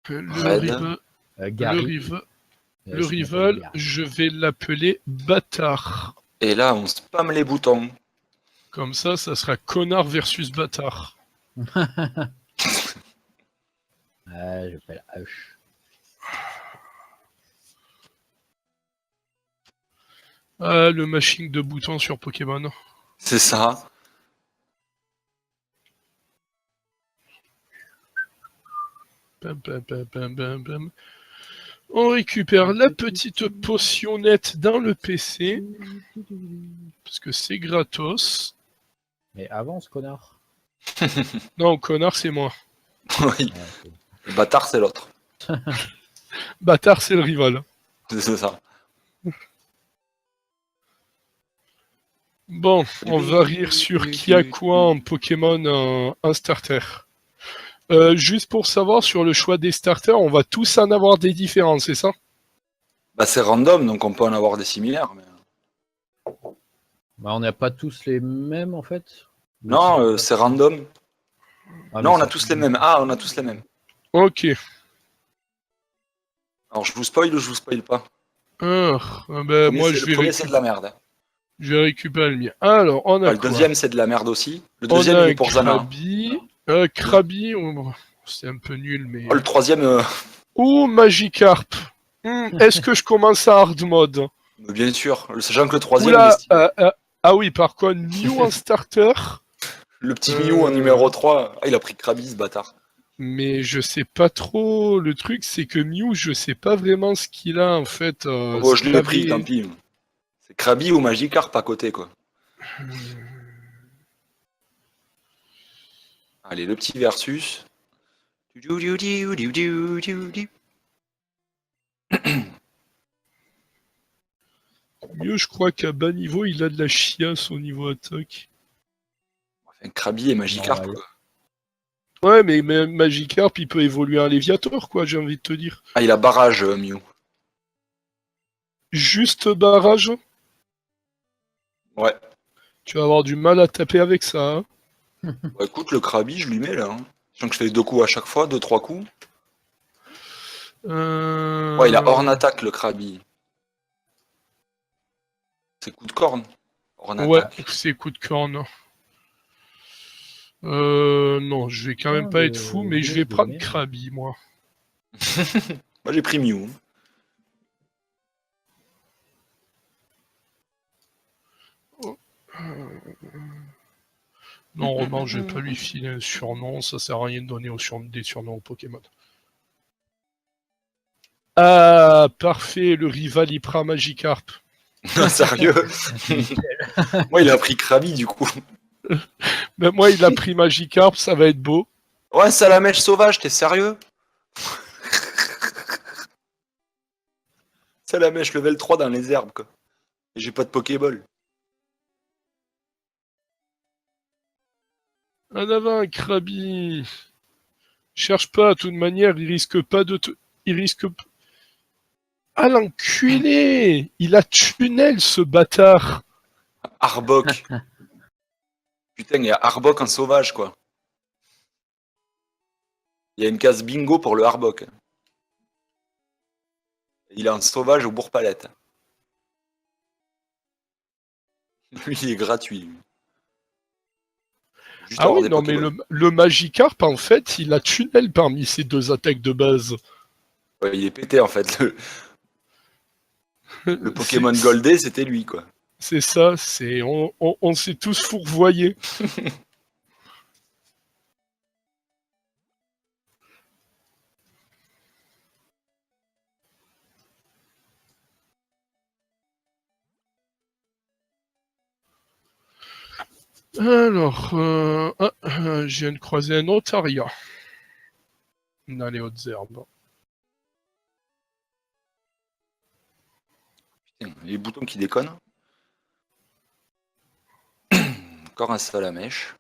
Red. Le Gary. rival, je vais l'appeler bâtard. Et là, on spamme les boutons. Comme ça sera connard versus bâtard. Je fais la hache. Ah, le mashing de boutons sur Pokémon. C'est ça. Bam, bam, bam, bam, bam, bam. On récupère la petite potionnette dans le PC. Parce que c'est gratos. Mais avance, connard. Non, connard, c'est moi. Oui. Bâtard, c'est l'autre. Bâtard, c'est le rival. C'est ça. Bon, on va rire sur qui a quoi en Pokémon un starter. Juste pour savoir, sur le choix des starters, on va tous en avoir des différents, c'est ça? Bah, c'est random, donc on peut en avoir des similaires. Mais... Bah, on n'a pas tous les mêmes, en fait. Non, c'est random. Ah, non, on a tous les mêmes. Ah, on a tous les mêmes. Ok. Alors, je vous spoil ou je vous spoil pas? Ben, moi, le premier, c'est de la merde. Je vais récupérer le mien. Alors, on a le quoi? deuxième, c'est de la merde aussi. Le deuxième, il est pour Zana. Krabi, c'est un peu nul, mais... Oh, le troisième... Oh, Magikarp. Est-ce que je commence à hard mode? Bien sûr, sachant que le troisième... Oula, ah oui, par contre, Mew en starter. Le petit Mew en numéro 3. Ah, il a pris Krabi, ce bâtard. Mais je sais pas trop. Le truc, c'est que Mew, je sais pas vraiment ce qu'il a, en fait. Je l'ai pris, tant pis. C'est Krabi ou Magikarp à côté, quoi. Allez, le petit versus. Mew, je crois qu'à bas niveau, il a de la chiasse au niveau attaque. Enfin, Krabi et Magikarp, quoi. Ouais, mais Magikarp, il peut évoluer en Léviator, quoi, j'ai envie de te dire. Ah, il a barrage, Mew. Juste barrage? Ouais. Tu vas avoir du mal à taper avec ça, hein. Bah, écoute, le Krabi, je lui mets, là. Sachant que je fais 2 coups à chaque fois, 2-3 coups. Ouais, il a Horn attaque, le Krabi. C'est coup de corne. Ouais, c'est coup de corne. Non, je vais quand même pas être fou, mais je vais prendre Krabi, moi. Moi, j'ai pris Mew. Non, Romain, je vais pas lui filer un surnom, ça sert à rien de donner des surnoms aux Pokémon. Ah, parfait, le rival il prend Magikarp. Sérieux? Moi, il a pris Krabi, du coup. Ben, moi, il a pris Magikarp, ça va être beau. Ouais, Salamèche sauvage, t'es sérieux? Salamèche level 3 dans les herbes, quoi. Et j'ai pas de Pokéball. En avant, Krabi. Cherche pas, de toute manière, il risque pas de te... Il risque... Ah, l'enculé! Il a tunnel, ce bâtard! Arbok. Putain, il y a Arbok en sauvage, quoi. Il y a une case bingo pour le Arbok. Il est en sauvage au bourg-palette. Lui, il est gratuit. Juste ah oui, non, mais le Magikarp, en fait, il a tunnel parmi ces deux attaques de base. Ouais, il est pété, en fait. Le Pokémon Goldé, c'était lui, quoi. C'est ça, c'est on s'est tous fourvoyés. Alors, je viens de croiser un Otaria dans les hautes herbes. Putain, les boutons qui déconnent. Encore un Salamèche.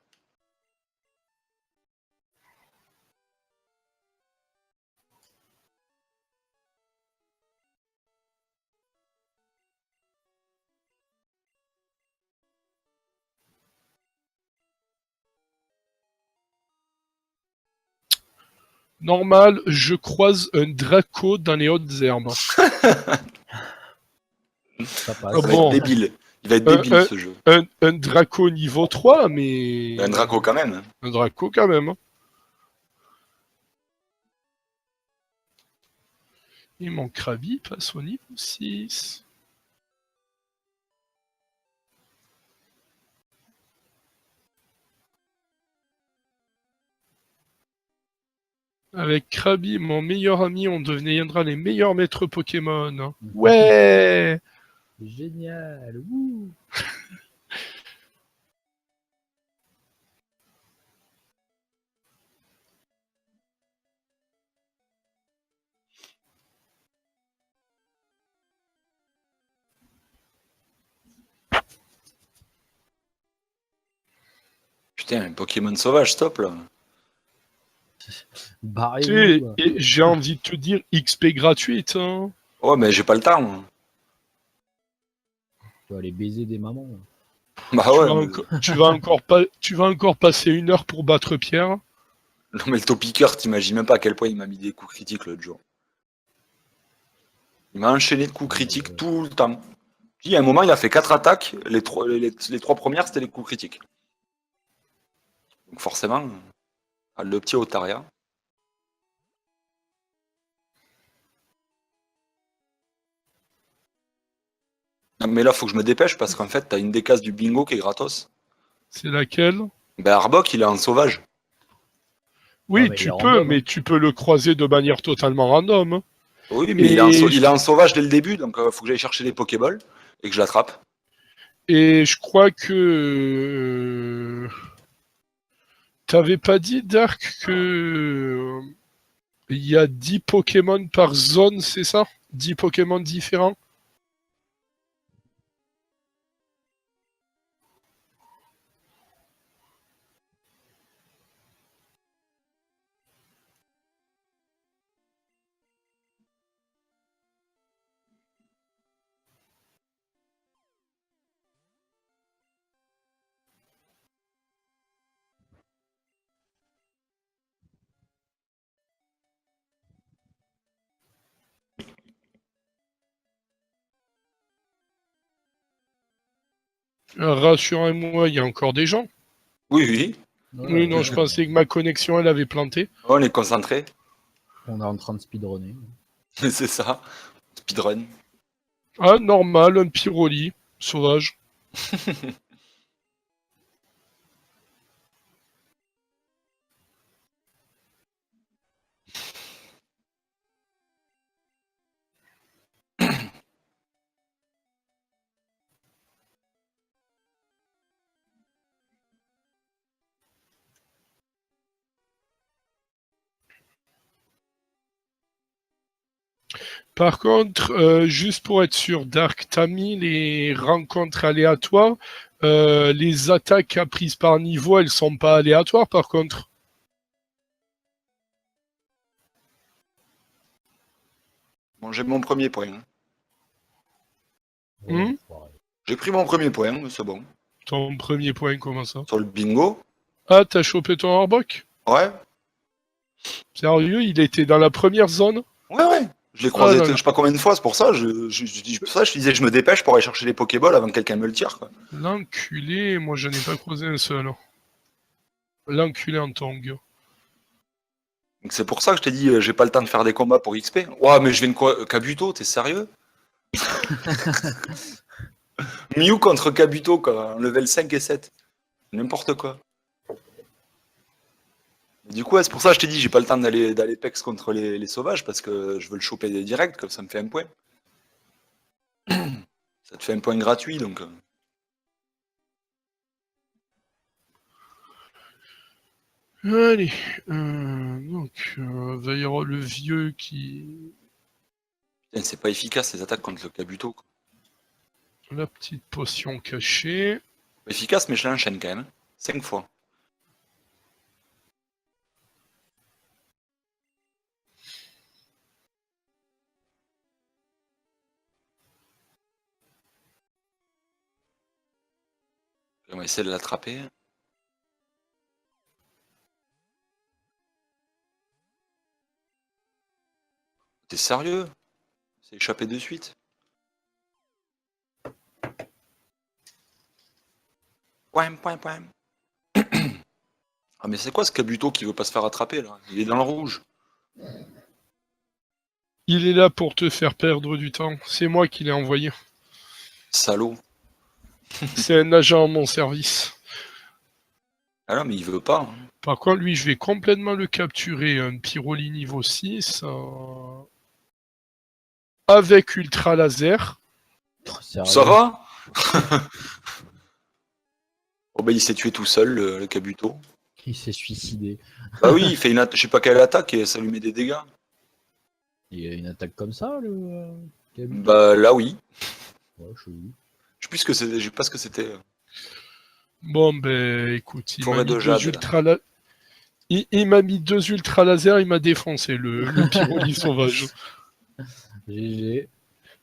Normal, je croise un Draco dans les hautes herbes. Ça Ah passe. Ça va bon. être débile. Il va être Un, débile un- ce jeu. un Draco niveau 3, mais... Un Draco quand même. Hein. Un Draco quand même. Hein. Et mon Krabi passe au niveau 6. Avec Krabi, mon meilleur ami, on deviendra les meilleurs maîtres Pokémon. Hein. Ouais. Génial. Wouh. Putain, un Pokémon sauvage, stop là. Tu sais, Barrez-vous. Quoi. et j'ai envie de te dire XP gratuite. Hein. Oh, mais j'ai pas le temps. Moi. Tu vas aller baiser des mamans. Bah Tu, ouais. vas tu vas encore passer 1 heure pour battre Pierre. Non, mais le Topiqueur, t'imagines même pas à quel point il m'a mis des coups critiques l'autre jour. Il m'a enchaîné de coups critiques tout le temps. Il y a un moment, il a fait 4 attaques. Les 3 premières, c'était les coups critiques. Donc forcément, le petit Otaria. Non, mais là, faut que je me dépêche parce qu'en fait, t'as une des cases du bingo qui est gratos. C'est laquelle? Ben Arbok, il est en sauvage. Oui, mais il tu est peux, random, mais hein. tu peux le croiser de manière totalement random. Hein. Oui, mais Et il est en sauvage dès le début, donc faut que j'aille chercher des Pokéballs et que je l'attrape. Et je crois que... T'avais pas dit, Dark, que... Il y a 10 Pokémon par zone, c'est ça? 10 Pokémon différents? Rassurez-moi, il y a encore des gens. Oui, oui, Oui, non, je pensais que ma connexion, elle avait planté. on est concentré. On est en train de speedrunner. C'est ça. Speedrun. Ah, normal, un Pyroli, sauvage. Par contre, juste pour être sûr, Dark, t'as mis les rencontres aléatoires. Les attaques apprises par niveau, elles sont pas aléatoires par contre. Bon, j'ai mon premier point. Hein. Ouais, Hmm. enfoiré. J'ai pris mon premier point, c'est bon. Ton premier point, comment ça? Sur le bingo. Ah, t'as chopé ton Arbok? Ouais. Sérieux, il était dans la première zone? Ouais, ouais. Je l'ai Ah, croisé, là, je là. sais pas combien de fois, c'est pour ça. Je disais que je me dépêche pour aller chercher les Pokéballs avant que quelqu'un me le tire. Quoi. L'enculé, moi je n'ai pas croisé un seul. L'enculé en tongue. Donc c'est pour ça que je t'ai dit, j'ai pas le temps de faire des combats pour XP. Ouah, mais je viens de quoi Kabuto, t'es sérieux Mew contre Kabuto, quoi, en level 5 et 7. N'importe quoi. Du coup, ouais, c'est pour ça que je t'ai dit, j'ai pas le temps d'aller pex contre les sauvages parce que je veux le choper direct, comme ça me fait un point. Ça te fait un point gratuit, donc. Allez, va y avoir le vieux qui... Putain, c'est pas efficace ces attaques contre le Kabuto. Quoi. La petite potion cachée. Efficace, mais je l'enchaîne quand même. 5 fois. On va essayer de l'attraper. T'es sérieux? C'est échappé de suite. Poim, poim, poim. Ah mais c'est quoi ce Kabuto qui veut pas se faire attraper là? Il est dans le rouge. Il est là pour te faire perdre du temps. C'est moi qui l'ai envoyé. Salaud. C'est un agent à mon service. Ah non mais il veut pas. Hein. Par contre, lui, je vais complètement le capturer. Un Pyroli niveau 6. Avec Ultra Laser. Sérieux. Ça va? Oh bah il s'est tué tout seul le Kabuto. Il s'est suicidé. Bah oui, il fait je sais pas quelle attaque et ça lui met des dégâts. Il y a une attaque comme ça, le Kabuto. Bah là oui. Ouais, je sais. Je sais plus ce que c'était, je sais pas ce que c'était. Bon, ben, écoute, il m'a Forêt mis de jade. deux ultra il m'a mis 2 ultra lasers, il m'a défoncé le Pyroli sauvage. GG.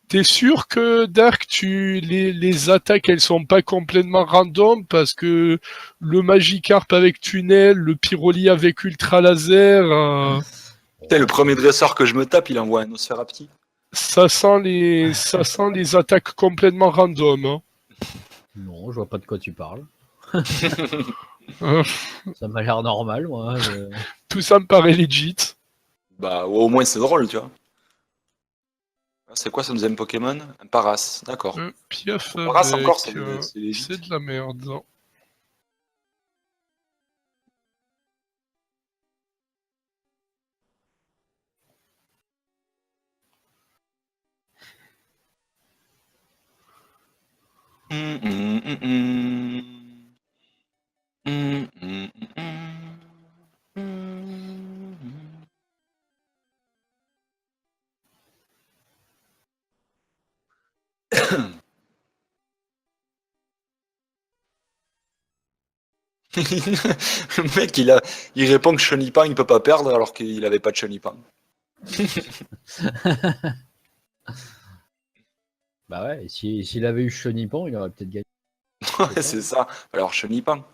T'es sûr que Dark, les attaques, elles sont pas complètement random parce que le Magikarp avec tunnel, le Pyroli avec ultra laser, Putain, le premier dresseur que je me tape, il envoie un Nosferapti. ça sent les attaques complètement random. Hein. Non, je vois pas de quoi tu parles. Hein. Ça m'a l'air normal, moi. Tout ça me paraît legit. Bah au moins c'est drôle, tu vois. C'est quoi ce deuxième Pokémon? Un Paras, d'accord. Piaf Paras encore, avec, c'est légit. c'est de la merde. Le mec, il répond que Chenipan il peut pas perdre alors qu'il avait pas de Chenipan. Bah ouais, s'il avait eu Chenipan, il aurait peut-être gagné. Ouais, c'est ça. Alors Chenipan.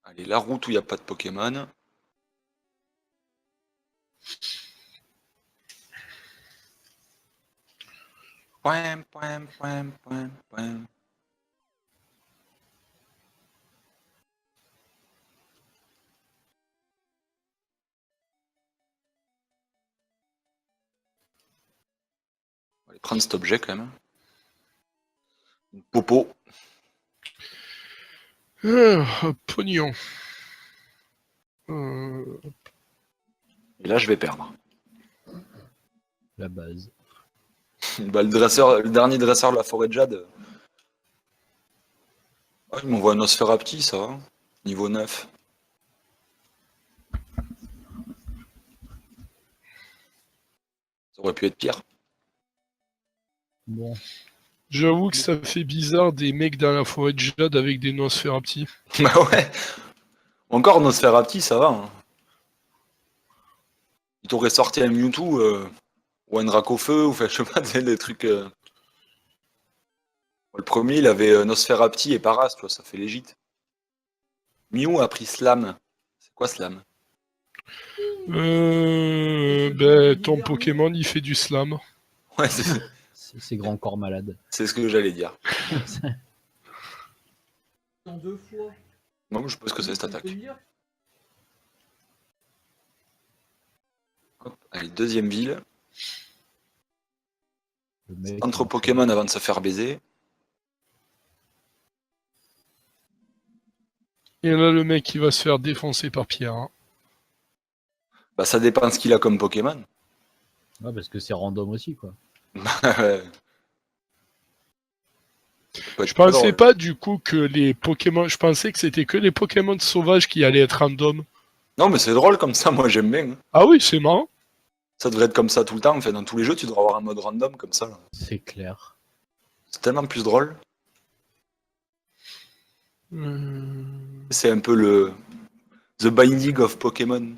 Allez, la route où il n'y a pas de Pokémon. Poim, poim, poim, poim, poim. On va aller prendre cet objet quand même. Une popo. Pognon. Et là, je vais perdre. La base. Bah, le dernier dresseur de la forêt de Jade. Ah, il m'envoie un Nosferapti, ça va. Niveau 9. Ça aurait pu être pire. Bon. J'avoue que ça fait bizarre des mecs dans la forêt de Jade avec des Nosferapti. Bah ouais. Encore Nosferapti, ça va. Hein. Il t'aurait sorti un Mewtwo ou un Dracofeu, ou enfin, je sais pas, des trucs. Le premier, il avait Nosferapti et Paras, tu vois, ça fait légit. Mew a pris Slam. C'est quoi Slam? Ben, ton Pokémon, il fait du slam. Ouais, C'est grand corps malade. c'est ce que j'allais dire. En 2 fois. Moi, je sais pas ce que c'est cette attaque. Hop, allez, deuxième ville. Le mec, Entre Pokémon avant de se faire baiser. Et là, le mec, il va se faire défoncer par Pierre. Hein. Bah, ça dépend ce qu'il a comme Pokémon. Ouais, parce que c'est random aussi, quoi. Je pensais pas du coup que les Pokémon. Je pensais que c'était que les Pokémon sauvages qui allaient être random. Non, mais c'est drôle comme ça, moi j'aime bien. Hein. Ah oui, c'est marrant. Ça devrait être comme ça tout le temps. En fait, dans tous les jeux, tu devrais avoir un mode random comme ça. Là. C'est clair. C'est tellement plus drôle. C'est un peu le The Binding of Pokémon.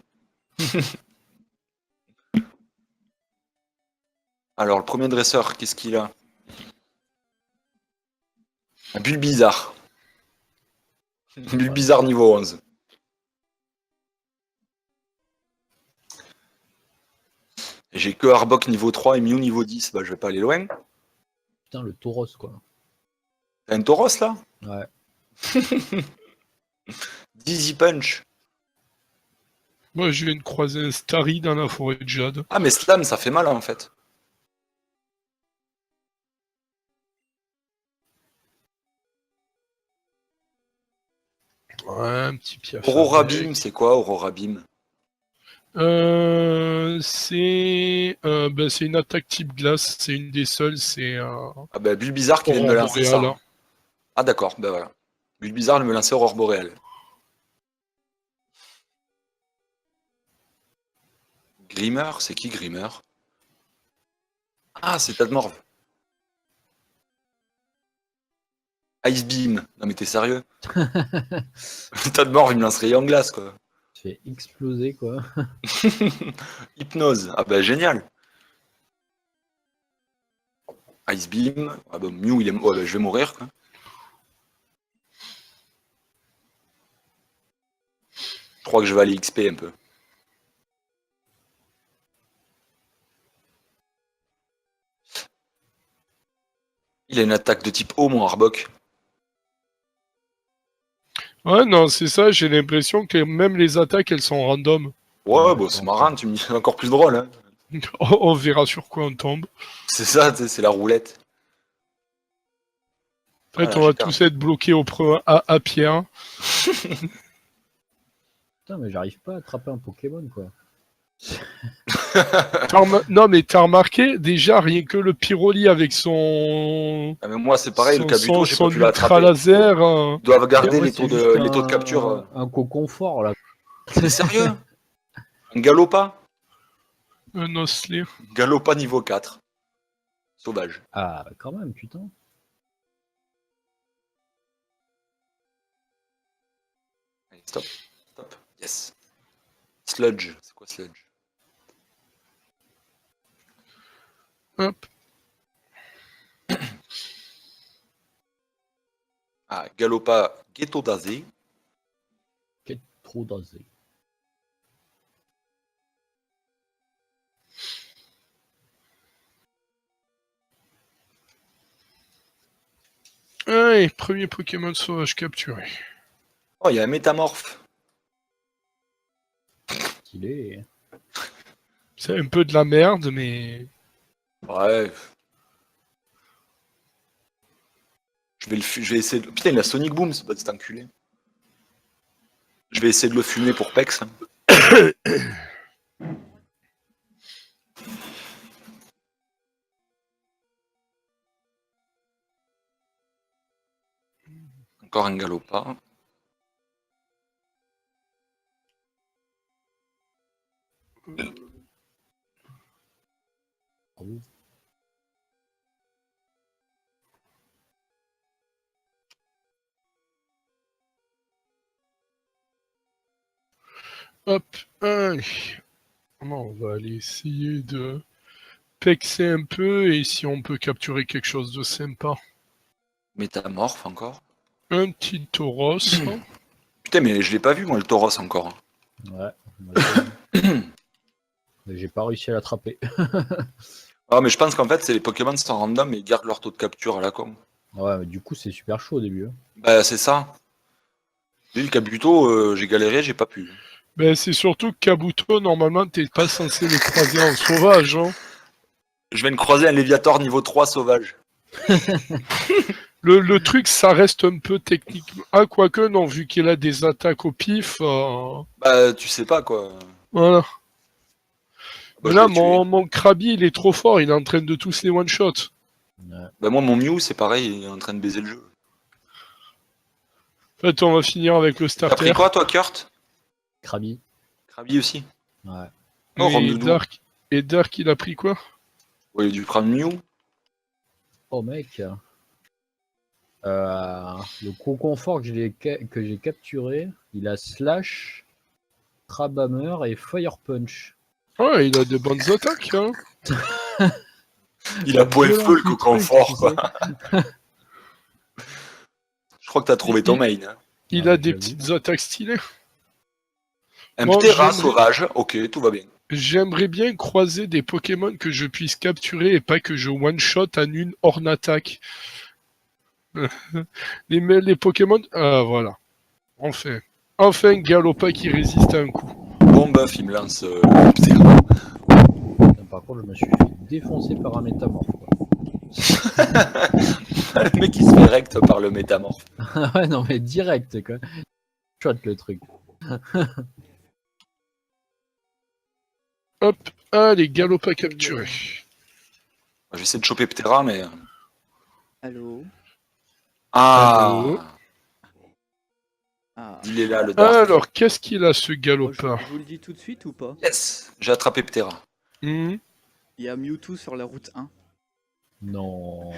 Alors, le premier dresseur, qu'est-ce qu'il a? Un Bulbizarre. Bulle bizarre niveau 11. Et j'ai que Arbok niveau 3 et Mew niveau 10. Bah, je vais pas aller loin. Putain, le tauros, quoi. T'as un Tauros là? Ouais. Dizzy Punch. Moi, je viens de croiser un Starry dans la forêt de Jade. Ah, mais Slam, ça fait mal en fait. Ouais, un petit piaf. Aurora Beam, c'est quoi Aurora Beam? C'est une attaque type glace. C'est une des seules. C'est Ah bah, Bulle bizarre qui vient de me Aurore lancer ça. Boréale. Ah d'accord, bah voilà. Bulle bizarre me lancer Aurore Boréale. Grimmer, c'est qui Grimmer? Ah, c'est Tadmorv. Ice Beam. Non mais t'es sérieux? Tadmorv, il me lance rayon glace quoi. Tu fais exploser, quoi. Hypnose. Ah bah génial. Ice Beam. Ah bah Mew, il est... ouais, bah, je vais mourir quoi. Je crois que je vais aller XP un peu. Il a une attaque de type eau, mon Arbok. Ouais, non, c'est ça. J'ai l'impression que même les attaques, elles sont random. Ouais, bon, c'est marrant, tu me dis, c'est encore plus drôle. Hein. On verra sur quoi on tombe. C'est ça, tu sais, c'est la roulette. En fait, Voilà, on va j'ai tous être bloqués à Pierre. Putain, mais j'arrive pas à attraper un Pokémon, quoi. Non, mais t'as remarqué, déjà, rien que le Pyroli avec son. Ah, mais moi, c'est pareil, le Kabuto, j'ai pas son pu ultra l'attraper. laser. Ils doivent garder Mais moi, les taux c'est juste de capture. Un co-confort, là. T'es sérieux? Un Galopa? Un Osler. Galopa niveau 4. Sauvage. Ah, quand même, putain. Allez, stop. Stop. Yes. Sludge. C'est quoi Sludge? Hop. Ah, Galopa Ghetto Dazé. Quel trop d'osé. Allez, premier Pokémon sauvage capturé. Oh, il y a un métamorphe. Qu'il est. C'est un peu de la merde, mais. Ouais. Je vais essayer de... Putain, il a Sonic Boom, c'est pas cet enculé. Je vais essayer de le fumer pour Pex. Hein. Encore un Galopa. Oh. Hop. Allez. On va aller essayer de pexer un peu et si on peut capturer quelque chose de sympa. Métamorphe encore. Un petit Tauros. Putain, mais je l'ai pas vu, moi, le Tauros encore. Ouais. Mais j'ai pas réussi à l'attraper. Ah, mais je pense qu'en fait, c'est les Pokémon qui sont random et ils gardent leur taux de capture à la con. Ouais, mais du coup, c'est super chaud au début. Hein. Bah, c'est ça. Lui, le Kabuto, j'ai galéré, j'ai pas pu. Ben, c'est surtout que Kabuto, normalement, t'es pas censé le croiser en sauvage. Hein. Je viens de croiser un Léviator niveau 3 sauvage. Le truc, ça reste un peu technique. Ah, quoique, non, vu qu'il a des attaques au pif. Bah, tu sais pas, quoi. Voilà. Bah, Là, je l'ai tué. mon Krabi, il est trop fort, il est en train de tous les one-shot. Ouais. Bah, moi, mon Mew, c'est pareil, il est en train de baiser le jeu. En fait, on va finir avec le T'as pris starter. quoi, toi, Kurt? Krabi. Krabi aussi. Ouais. Oh, Et Rondoudou. Dark, il a pris quoi? Ouais, il a dû prendre Mew. Oh, mec. Le co-confort que j'ai capturé, il a Slash, Trabhammer et Fire Punch. Ouais, il a de bonnes attaques. Hein. Il a poil Violent feu, le petit confort, truc, quoi. Je crois que t'as trouvé ton main. Hein. Il Ah, a des j'avoue. petites attaques stylées. Un Bon, Ptera j'aimerais- sauvage, ok, tout va bien. J'aimerais bien croiser des Pokémon que je puisse capturer et pas que je one-shot en une Horn attaque. Les Pokémon... Ah, voilà. Enfin. Enfin, Galopa qui résiste à un coup. Bon buff, il me lance le Ptera. Putain, par contre, je me suis fait défoncer par un métamorphe. Quoi. Le mec, il se fait rect par le métamorphe. Ah ouais, non, mais direct, quoi. Shot le truc. Hop. Allez, Galopa capturé. J'essaie de choper Ptera, mais... Allô. Allô. Ah, Ah. il est là, le Dark. Alors, qu'est-ce qu'il a, ce Moi, Galopa? je vous le dis tout de suite ou pas? Yes, j'ai attrapé Ptera. Hmm. Il y a Mewtwo sur la route 1. Non.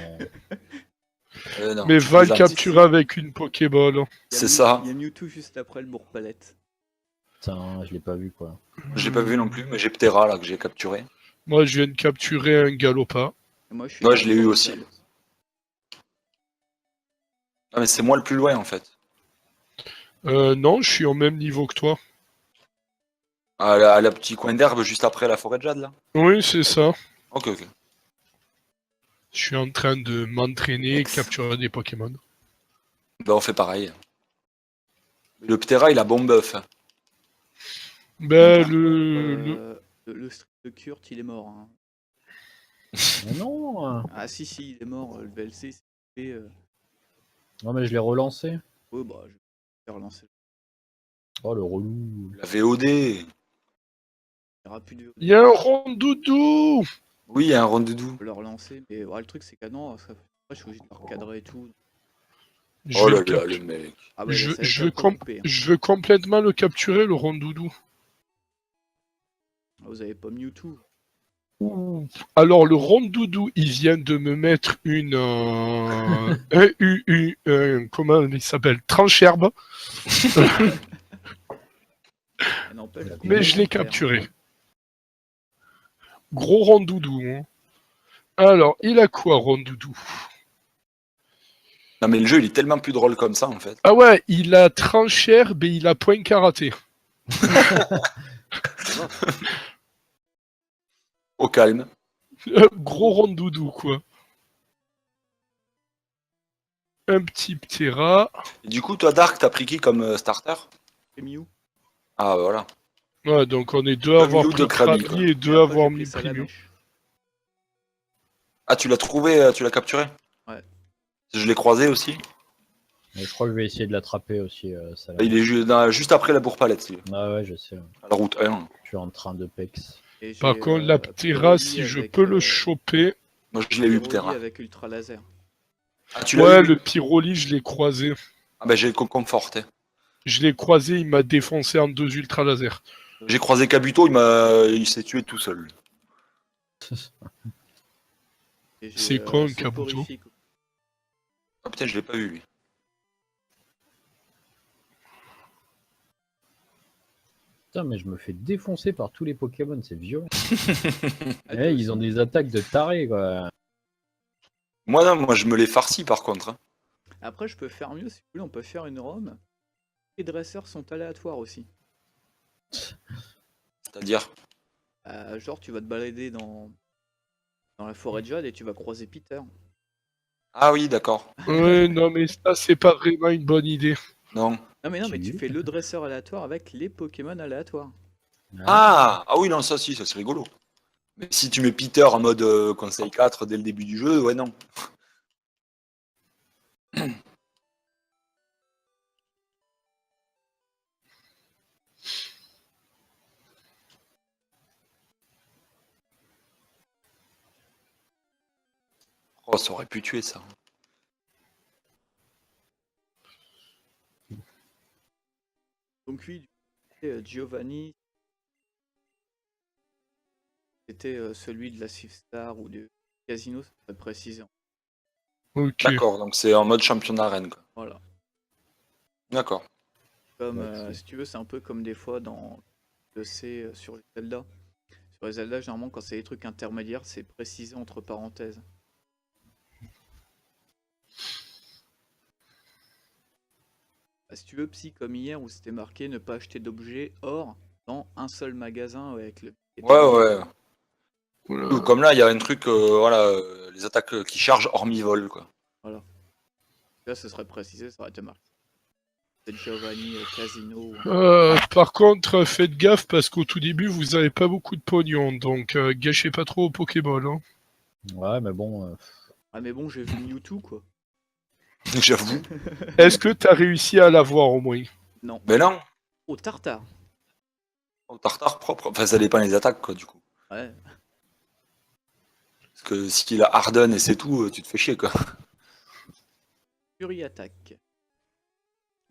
Non, Mais tu va le plaisantes. capturer avec une Pokéball. Il y a C'est ça. Il y a Mewtwo juste après le bourg-palette. Putain, je l'ai pas vu, quoi. Je l'ai pas vu non plus, mais j'ai Ptera là que j'ai capturé. Moi, je viens de capturer un Galopa. Et moi, je suis Ouais, dans je le l'ai eu bourg-palette. aussi. Ah, mais c'est moi le plus loin en fait. Non, je suis au même niveau que toi. À la petit coin d'herbe juste après la forêt de jade là. Oui, c'est ça. Ok, ok. Je suis en train de m'entraîner et capturer des Pokémon. Ben on fait pareil. Le Ptera il a bon buff. Hein. Ben, Par contre, le stream de Kurt, il est mort. Hein. Mais non. Ah si, si, il est mort. Le VLC, c'est fait... Non, mais je l'ai relancé. Ouais, bah, je vais faire relancer. Oh, le relou. La VOD. Il n'y aura plus de... il y a un rondoudou. Oui, il y a un rondoudou. Je peux le relancer. Mais ouais, le truc, c'est que non, ça... je suis obligé de le recadrer et tout. Je Oh vais là le là, capturer. le mec. Ah ouais, Je, là, ça va je être veux un peu com- coupé, hein. je veux complètement le capturer, le rondoudou. Ah, vous avez pas Mewtwo. Ouh. Alors, le rondoudou, il vient de me mettre une... comment il s'appelle? Tranche-herbe. Et n'empêche, Mais la Mais je l'ai super. capturé. Gros rondoudou. Hein. Alors, il a quoi, rondoudou? Non mais le jeu il est tellement plus drôle comme ça en fait. Ah ouais, il a tranche-herbe et il a point karaté. Au calme. Gros rondoudou, quoi. Un petit Ptera. Et du coup toi Dark t'as pris qui comme starter? Et Mew. Ah voilà. Ouais, donc on est deux à avoir Mew pris de Krabi, quoi. Krabi et Et deux à après, avoir j'ai pris mis Salamèche. Mew. Ah tu l'as trouvé, tu l'as capturé? Ouais. Je l'ai croisé aussi. Mais je crois que je vais essayer de l'attraper aussi. Ça Il est juste après la bourg-palette. Lui. Ah ouais, je sais. À la route 1. Je suis en train de pex. Et Par j'ai, contre, la Ptera, Pyroli si je avec, peux le choper... Moi je l'ai eu Pyroli Ptera. avec Ultra Laser. Ah tu l'as Ouais, eu? le Pyroli, je l'ai croisé. Ah bah j'ai le conforté. Je l'ai croisé, il m'a défoncé en 2 ultra lasers. J'ai croisé Kabuto, il s'est tué tout seul. Et j'ai, C'est con, un Soporifique. Ah putain je l'ai pas vu lui. Putain, mais je me fais défoncer par tous les Pokémon, c'est violent. Ah, Eh, ils ont des attaques de tarés, quoi. Moi non, moi je me l'ai farci par contre. Hein. Après, je peux faire mieux si vous voulez. On peut faire une ROM. Les dresseurs sont aléatoires aussi. C'est-à-dire. Genre, tu vas te balader dans la forêt de Jade et tu vas croiser Peter. Ah oui d'accord. Ouais, non, mais ça, c'est pas vraiment une bonne idée. Non. Non, mais J'ai tu vu. fais le dresseur aléatoire avec les Pokémon aléatoires. Ah oui non ça si, ça c'est rigolo. Mais si tu mets Peter en mode conseil 4 dès le début du jeu, ouais non. Oh ça aurait pu tuer ça. Donc lui, Giovanni, c'était celui de la Swift Star ou du Casino, ça peut être précisé. Ok. D'accord, donc c'est en mode championnat reine quoi. Voilà. D'accord. Comme, Ouais, si tu veux, c'est un peu comme des fois dans le C sur les Zelda. Sur les Zelda, généralement, quand c'est des trucs intermédiaires, c'est précisé entre parenthèses. Bah, si tu veux, Psy, comme hier où c'était marqué ne pas acheter d'objets or dans un seul magasin avec le. Ouais. Oula. Ou comme là, il y a un truc, voilà, les attaques qui chargent hormis vol, quoi. Voilà. Là, ce serait précisé, ça aurait été marqué. C'est Giovanni Casino. Par contre, faites gaffe parce qu'au tout début, vous avez pas beaucoup de pognon, donc gâchez pas trop au Pokéball. Hein. Ouais, mais bon. Ah, mais bon, j'ai vu Mewtwo, quoi. J'avoue. Est-ce que t'as réussi à l'avoir au moins? Non. Mais non, Oh, Tartare. au tartare propre. Enfin, ça dépend des attaques, quoi, du coup. Ouais. Parce que si il a Harden et c'est tout, tu te fais chier, quoi. Fury attaque.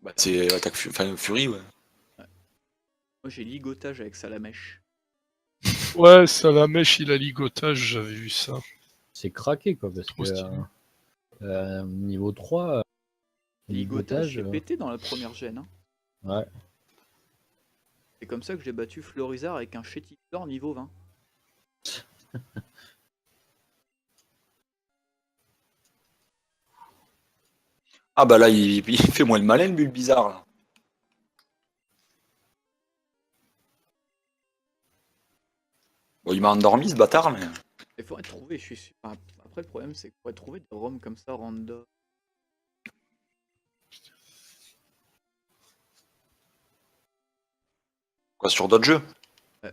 Bah, c'est attaque enfin, Fury, ouais. Moi, j'ai ligotage avec Salamèche. Ouais, ça la mèche, il a ligotage, j'avais vu ça. C'est craqué, quoi, parce Trop que stylé. niveau 3, Ligotage, ligotage. j'ai pété dans la première gêne. Hein. Ouais. C'est comme ça que j'ai battu Florizard avec un Chéticor niveau 20. Ah bah là, il fait moins le malin, le bulle bizarre, là. Bon, il m'a endormi, ce bâtard, mais... Il faudrait trouver, je suis sûr. Enfin, après, le problème, c'est qu'il faudrait trouver des ROM comme ça, random. Quoi, sur d'autres jeux? Ouais.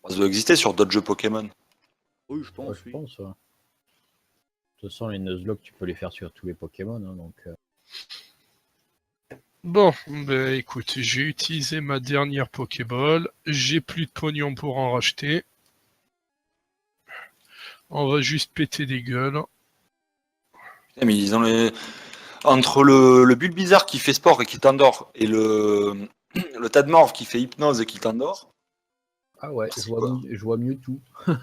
Ça doit exister sur d'autres jeux Pokémon. Oui, je pense, Ouais, je oui. pense. Ouais. De toute façon, les Nuzlocke, tu peux les faire sur tous les Pokémon. Hein, donc, Bon, ben écoute, j'ai utilisé ma dernière Pokéball, j'ai plus de pognon pour en racheter. On va juste péter des gueules. Putain, mais ils ont les... Entre le bulle bizarre qui fait sport et qui t'endort, et le Tadmorph qui fait hypnose et qui t'endort... Ah ouais, C'est je vois, quoi je vois Mewtwo. Ah,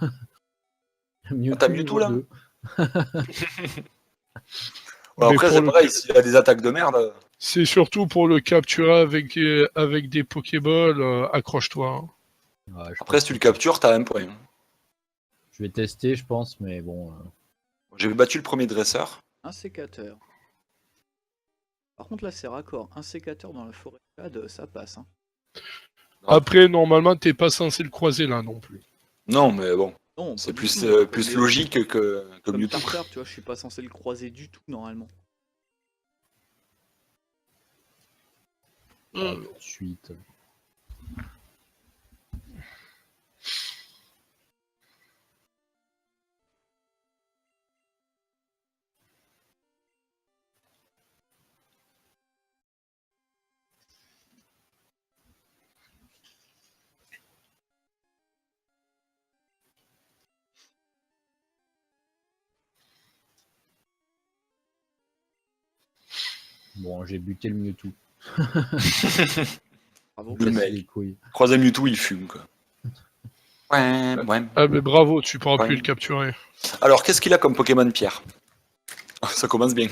t'as Mewtwo, niveau là 2. Ouais, Mais après, pour c'est le pareil, s'il a des attaques de merde... C'est surtout pour le capturer avec des Pokéballs, accroche-toi. Hein. Ouais, je Après, pense si tu le que captures, t'as un point. je vais tester, je pense, mais bon. J'ai battu le premier dresseur. Un sécateur. Par contre, là, c'est raccord. Un sécateur dans la forêt Cad, ça passe. Hein. Après, normalement, t'es pas censé le croiser là non plus. Non, mais bon, Non, c'est pas du plus, tout. plus Mais logique que comme Mewtwo. Tartare, tu vois, je suis pas censé le croiser du tout, normalement. Ensuite. Bon, j'ai buté le Mewtwo. Bravo. Le Cassé mec. les couilles. Croisé Mewtwo, il fume, quoi. Ouais. Ah mais bravo, tu pourras Ouais. plus le capturer. Alors, qu'est-ce qu'il a comme Pokémon Pierre? Ça commence bien.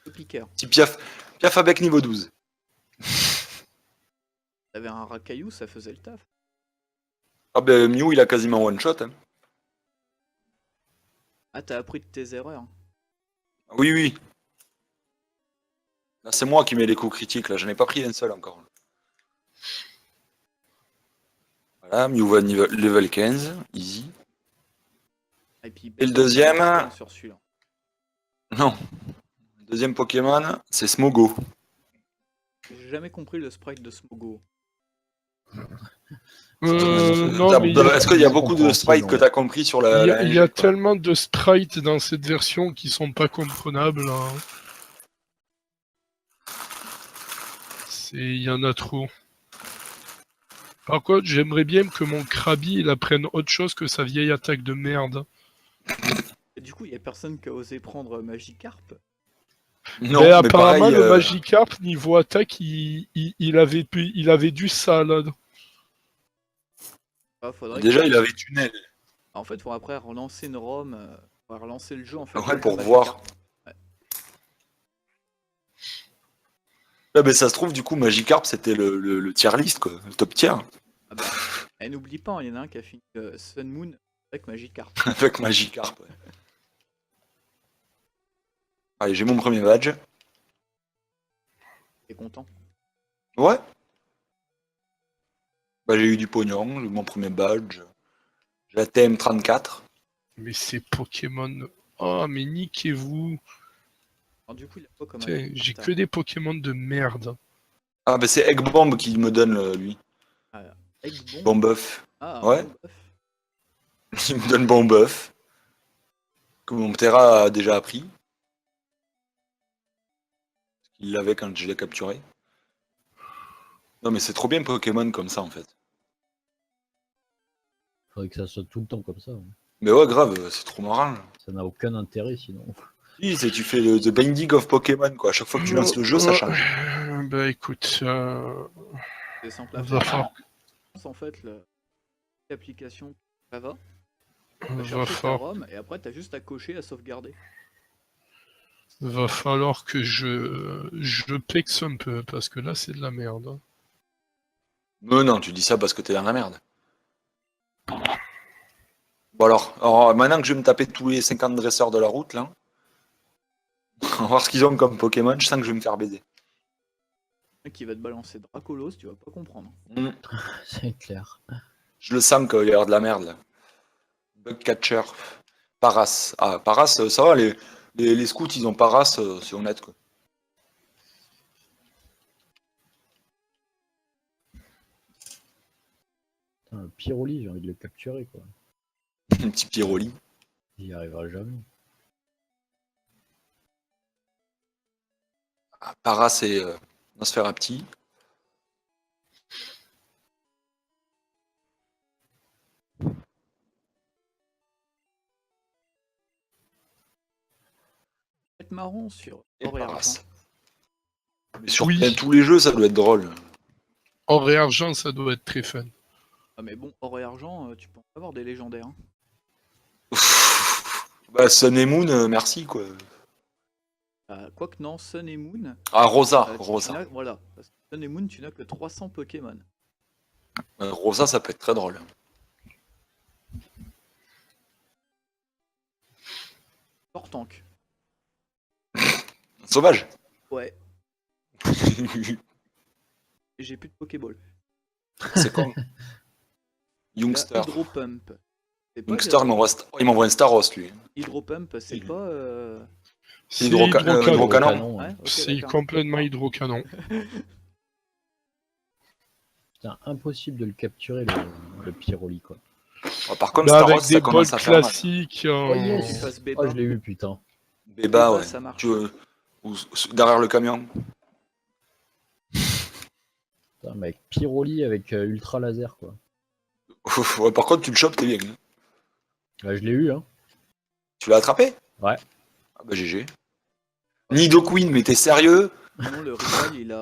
Le piqueur. Petit Piaf avec niveau 12. T'avais un racaillou, ça faisait le taf. Ah ben, Mew, il a quasiment one-shot. Hein. Ah, t'as appris de tes erreurs. Oui. Là, c'est moi qui mets les coups critiques, là. Je n'ai pas pris un seul encore. Voilà, Mew va level 15. Easy. Et puis, Et le deuxième sur celui-là. Non. Le deuxième Pokémon, c'est Smogo. J'ai jamais compris le sprite de Smogo. Non, mais Est-ce qu'il y a beaucoup de Incompréhensible, sprites que ouais. tu as compris sur il la y a NG, quoi. tellement de sprites dans cette version qui sont pas comprenables. Hein. Il y en a trop. Par contre, j'aimerais bien que mon Krabi il apprenne autre chose que sa vieille attaque de merde. Et du coup, il y a personne qui a osé prendre Magikarp. Non, Mais mais apparemment, pareil, le Magikarp, niveau attaque, il avait du salade. Ah, faudrait déjà, que- il avait tunnel. En fait, faut après relancer une ROM, faudra relancer le jeu en fait. Ouais, avec pour un voir. Magikarp. Là, ben, ça se trouve, du coup, Magikarp, c'était le tier list, quoi. Le top tier. Ah bah, et n'oublie pas, il y en a un qui a fini Sun Moon avec Magikarp. Avec Magikarp. Ouais. Allez, j'ai mon premier badge. T'es content? Ouais. Bah, j'ai eu du pognon, j'ai eu mon premier badge. J'ai la TM34. Mais ces Pokémon. Oh, mais niquez-vous. Alors du coup, il a quoi comme Putain, j'ai attaque? que des Pokémon de merde. Ah, bah, c'est Egg Bomb qui me donne lui. Ah, Egg Bomb. Bon buff. Ah, un Ouais. bon buff. Il me donne bon buff. Que mon Terra a déjà appris. Il l'avait quand je l'ai capturé. Non, mais c'est trop bien Pokémon comme ça en fait. Faudrait que ça soit tout le temps comme ça, hein. Mais ouais, grave, c'est trop marrant. Ça n'a aucun intérêt sinon. Si, tu fais le The Binding of Pokémon quoi. À chaque fois que tu lances le jeu, ça change. Bah écoute, C'est simple à va faire. falloir, En fait, l'application Java, va va chercher ta falloir, ROM et après, t'as juste à cocher à sauvegarder. va falloir que je pexe un peu parce que là c'est de la merde. Mais non, tu dis ça parce que t'es dans la merde. Bon alors, maintenant que je vais me taper tous les 50 dresseurs de la route là, on va voir ce qu'ils ont comme Pokémon, je sens que je vais me faire baiser. Le mec qui va te balancer Dracolos, tu vas pas comprendre. Hmm. C'est clair. Je le sens qu'il y a de la merde là. Bugcatcher, Paras. Ah, Paras, ça va, les scouts ils ont Paras, c'est honnête quoi. Putain, le Pyroli, j'ai envie de le capturer quoi. Un petit Pyroli. J'y arriverai jamais. Ah, Paras et Nosferapti. Être marrant sur Et Or et Argent. Paras. Mais sur Oui. tous les jeux, ça doit être drôle. Or et argent, ça doit être très fun. Ah mais bon, Or et Argent, tu peux en avoir des légendaires. Hein. Bah, Sun et Moon, merci quoi. Quoique non, Sun et Moon, Ah, Rosa, tu Rosa. n'as- voilà. Parce que Sun et Moon, tu n'as que 300 Pokémon. Rosa, ça peut être très drôle. Tortank. Sauvage. Ouais, et j'ai plus de Pokéball. C'est con. Il y a Youngster. Hydro Pump. C'est pas Youngster, il m'envoie un Staros, lui. Hydro Pump, c'est Il- pas. C'est Hydrocanon. hydrocanon. Ouais, ok, C'est d'accord. complètement hydrocanon. Putain, impossible de le capturer le Pyroli quoi. Ah, par contre, Là, Staros, avec ça des bols commence à faire mal. classiques. Oh yes. Tu passes Oh, Béba. je l'ai eu putain. Béba, Béba, ouais. ça marche. Derrière le camion. Putain, mais avec Pyroli avec ultra laser quoi. Ouais, par contre, tu le chopes, t'es bien. Hein. Là, je l'ai eu hein. Tu l'as attrapé? Ouais. Ah bah GG. Nidoqueen, mais t'es sérieux? Sinon, le rival, il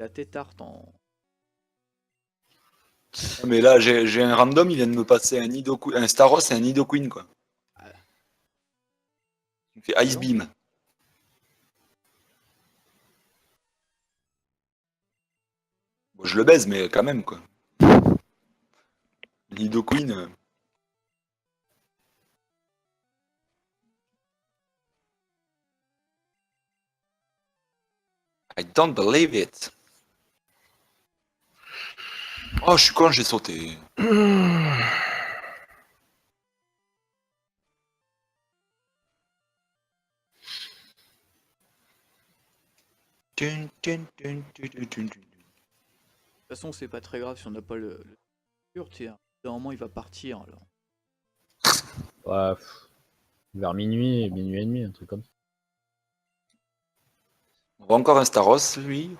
a Tétart en. Ah, mais là, j'ai un random, il vient de me passer un Staros et un Nidoqueen, quoi. Il me fait Ice Beam. Bon, je le baise, mais quand même, quoi. Nidoqueen. I don't believe it. Oh, je suis con, j'ai sauté. Tun, tun, tun, tun, tun, tun, tun. De toute façon, c'est pas très grave si on n'a pas le sûr, tu sais. Normalement, il va partir. Alors. Ouais, vers minuit et demi, un truc comme ça. On voit encore un Staros, lui.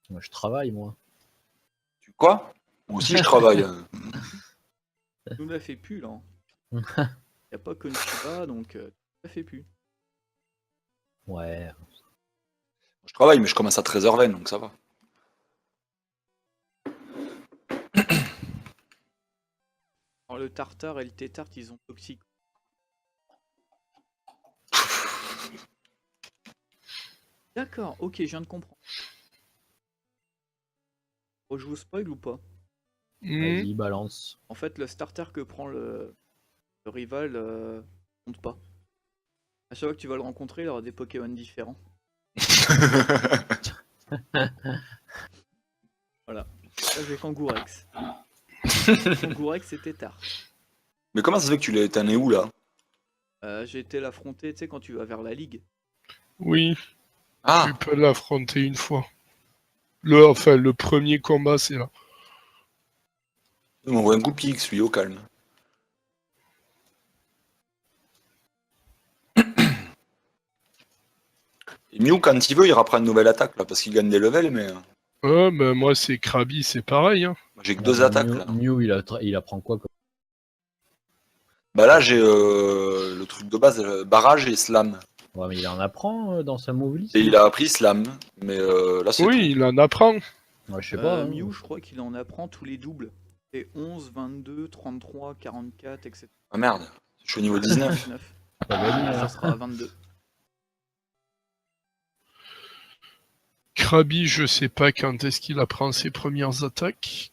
Moi, je travaille moi. Quoi? Moi aussi, je travaille. Hein. Nous la fait plus, là. Il n'y a pas que Nichiba, donc ça fait plus. Ouais. Je travaille, mais je commence à 13h20, donc ça va. Alors, le Tartare et le Tétart, ils ont toxique. D'accord, ok, je viens de comprendre. Oh, je vous spoil ou pas? Vas-y, balance. En fait, le starter que prend le rival compte pas. À chaque fois que tu vas le rencontrer, il aura des Pokémon différents. Voilà. Là, j'ai Kangourex. Kangourex, c'était tard. Mais comment ça se fait que t'en es où là? J'ai été l'affronter, tu sais, quand tu vas vers la ligue. Oui, Ah, tu peux l'affronter une fois. Enfin, le premier combat, c'est là. il m'envoie un coup de pique, celui au calme. Et Mew, quand il veut, il reprend une nouvelle attaque là, parce qu'il gagne des levels, mais Ben, moi, c'est Krabi, c'est pareil. Hein. j'ai que Ah, 2 bah, attaques là. Mew, il apprend quoi comme... Bah là, j'ai le truc de base, barrage et slam. Ouais, mais il en apprend dans sa move list. Et il a appris slam, mais là c'est Oui, il en apprend. Ouais, je sais pas. Hein. Mew, je crois qu'il en apprend tous les doubles. C'est 11, 22, 33, 44, etc. tout. Ah merde, je suis au niveau 19. 19. T'as gagné, Ça hein. sera 22. Krabi, je sais pas quand est-ce qu'il apprend ses premières attaques.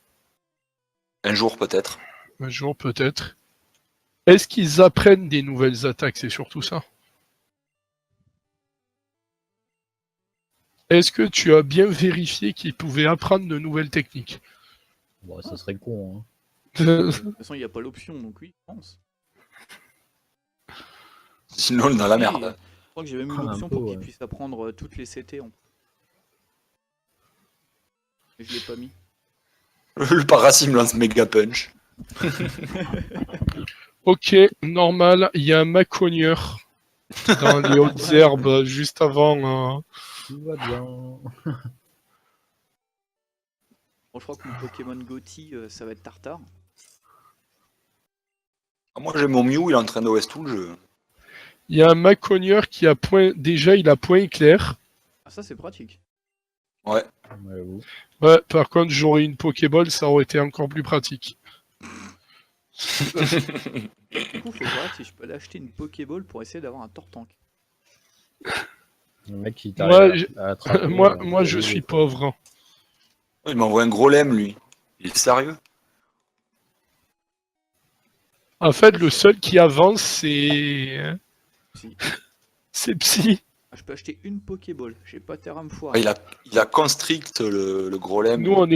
Un jour peut-être. Un jour, peut-être. Est-ce qu'ils apprennent des nouvelles attaques? C'est surtout ça. Est-ce que tu as bien vérifié qu'ils pouvaient apprendre de nouvelles techniques? Bon, ça serait con. De toute façon, il n'y a pas l'option, donc oui, je pense. Sinon, on est dans la Oui, merde. je crois que j'ai même une Un option peu, pour qu'il ouais. puisse apprendre toutes les CT. Mais je l'ai pas mis. Le Parasim lance méga punch. Ok, normal, il y a un Macogneur dans les hautes herbes juste avant. Tout va bien. Bon, je crois que mon Pokémon Gothi, ça va être Tartare. Ah, moi j'ai mon Mew, il est en train d'OS tout le jeu. Il y a un Macogneur qui a point. Déjà, il a point éclair. Ah, ça, c'est pratique. Ouais. Ouais, j'avoue. Ouais, par contre, j'aurais une Pokéball, ça aurait été encore plus pratique. Du coup, faut voir si je peux aller acheter une Pokéball pour essayer d'avoir un Tortank. Le mec, il Moi, t'arrive à attraper. moi, je suis pauvre. Il m'envoie un gros lemme lui. Il est sérieux? En fait, le seul qui avance, c'est. Si. C'est Psy. Ah, je peux acheter une Pokéball. J'ai pas terre à me Ah, foirer. il a constrict le gros lemme. Nous, on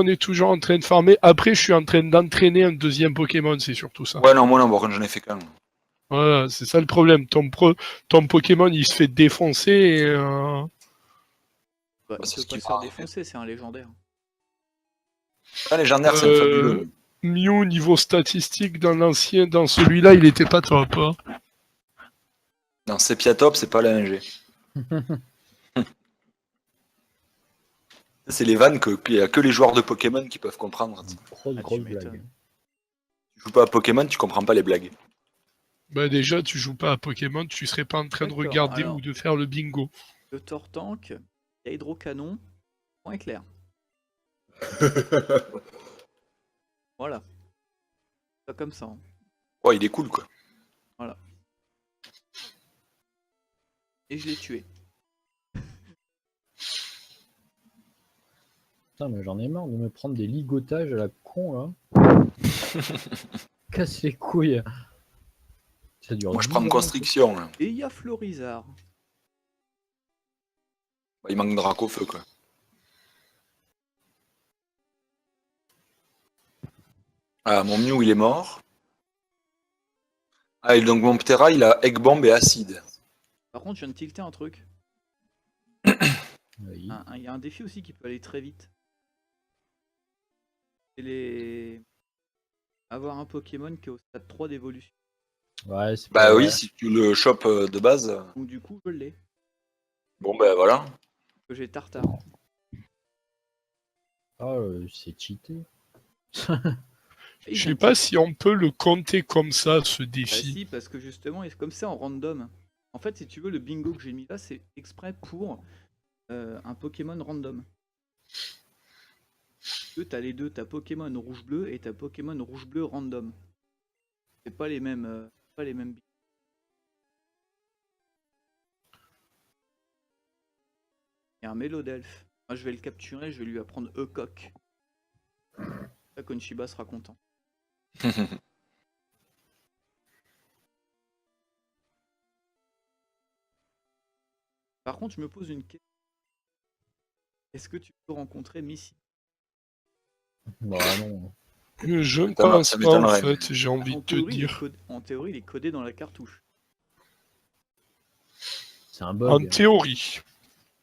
est toujours en train de farmer. Après, je suis en train d'entraîner un deuxième Pokémon, c'est surtout ça. Ouais, non, moi non, bon, j'en ai fait qu'un. Voilà, c'est ça le problème. Ton Pokémon, il se fait défoncer et. Bah, Bah, il c'est peut ce pas qu'il se faire fera, en fait. défoncer, c'est un légendaire. Un légendaire, c'est un fabuleux. Mew, niveau statistique, dans celui-là, il était pas top. Hein. Dans Sepiatop, c'est pas la NG. C'est les vannes qu'il y a que les joueurs de Pokémon qui peuvent comprendre. Grosse, Ah, tu grosse m'étonnes. blague. Tu joues pas à Pokémon, tu comprends pas les blagues. Bah déjà, tu joues pas à Pokémon, tu serais pas en train de D'accord, regarder alors. ou de faire le bingo. Le Tortank, il y a Hydrocanon, point éclair. Voilà. Pas comme ça. Hein. Ouais, il est cool quoi. Et je l'ai tué. Putain, mais j'en ai marre de me prendre des ligotages à la con, là. Casse les couilles. Ça dure Moi je 10 prends une ans, constriction là. Et il y a Florizard. Bah, il manque Dracofeu quoi. Ah, mon Mew il est mort. Ah, et donc mon Ptera il a Egg Bomb et Acide. Par contre, je viens de tilter un truc. Oui. Il y a un défi aussi qui peut aller très vite. C'est avoir un Pokémon qui est au stade 3 d'évolution. Ouais, c'est Bah pas oui, vrai. si tu le chopes de base. Donc du coup, je l'ai. Bon bah voilà. Que j'ai Tartare. Ah, c'est cheaté. Et Je ils sais ont pas dit- si on peut le compter comme ça, ce Bah défi. si, parce que justement, comme c'est en random. En fait, si tu veux, le bingo que j'ai mis là, c'est exprès pour un Pokémon random. T'as les deux, t'as Pokémon rouge-bleu et t'as Pokémon rouge-bleu random. C'est pas les mêmes, pas les mêmes. Il y a un Mélodelph. Moi, je vais le capturer, je vais lui apprendre E-Coq. Ça, Konshiba sera content. Par contre, je me pose une question. Est-ce que tu peux rencontrer Missy? Bah non. Je ne Ça pense pas, en m'étonnerait. fait, j'ai envie En de te théorie, dire. en théorie, il est codé dans la cartouche. C'est un En bug. théorie,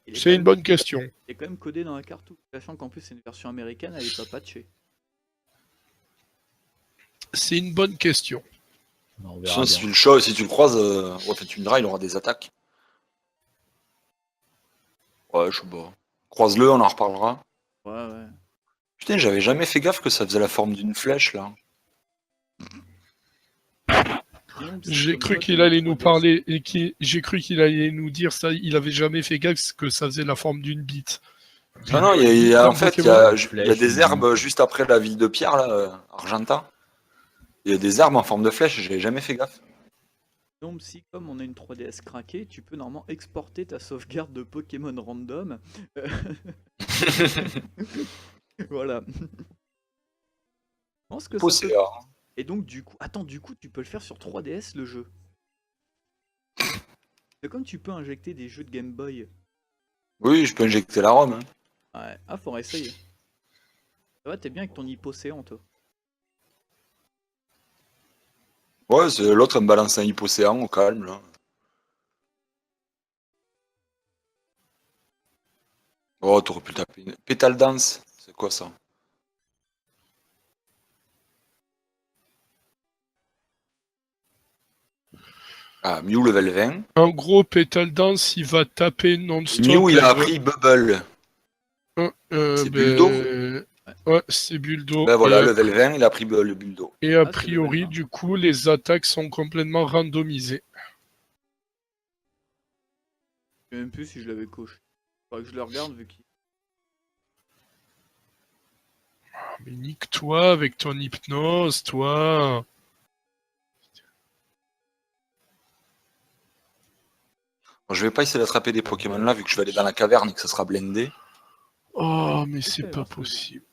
Il est c'est quand une même- bonne question. il est quand même codé dans la cartouche, sachant qu'en plus c'est une version américaine, elle est pas patchée. C'est une bonne question. On Sinon, verra si bien. tu le shows, si tu le croises, enfin, tu me diras, il aura des attaques. Ouais, je sais pas. Croise-le, on en reparlera. Ouais, ouais. Putain, j'avais jamais fait gaffe que ça faisait la forme d'une flèche, là. Sinon, si J'ai comme cru toi, qu'il t'as une allait nous 3DS, parler et j'ai cru qu'il allait nous dire ça. Il avait jamais fait gaffe que ça faisait la forme d'une bite. Non, non, Une bite en dans fait, Pokémon. il y a des herbes juste après la ville de Pierre, là, Argenta. Il y a des herbes en forme de flèche, j'ai jamais fait gaffe. donc si comme on a une 3DS craquée, tu peux normalement exporter ta sauvegarde de Pokémon random. Voilà. Je pense que ça peut... Posséa. Et donc du coup, attends, du coup tu peux le faire sur 3DS le jeu. C'est comme tu peux injecter des jeux de Game Boy. Oui, je peux injecter la ROM. Hein. Ouais, ah faudrait essayer. Ça va, t'es bien avec ton hypocéan toi. Ouais, l'autre me balance un hypocéan au calme, là. Oh, t'aurais pu le taper. Pétale Dance, c'est quoi ça? Ah, Mew level 20. En gros, Petal Dance, il va taper non-stop. Mew, il a va- appris Bubble. C'est Buldo? Ouais, c'est Buldo. Ben voilà, level 20, il a pris le Buldo. Et a Ah, c'est level priori, 20. du coup, les attaques sont complètement randomisées. Je sais même plus si je l'avais coché. Faudrait que je le regarde vu qu'il... Mais nique-toi avec ton hypnose, toi. Bon, je vais pas essayer d'attraper des Pokémon là, vu que je vais aller dans la caverne et que ça sera blindé. Oh, mais Qu'est-ce c'est qu'il va y pas avoir, ce possible.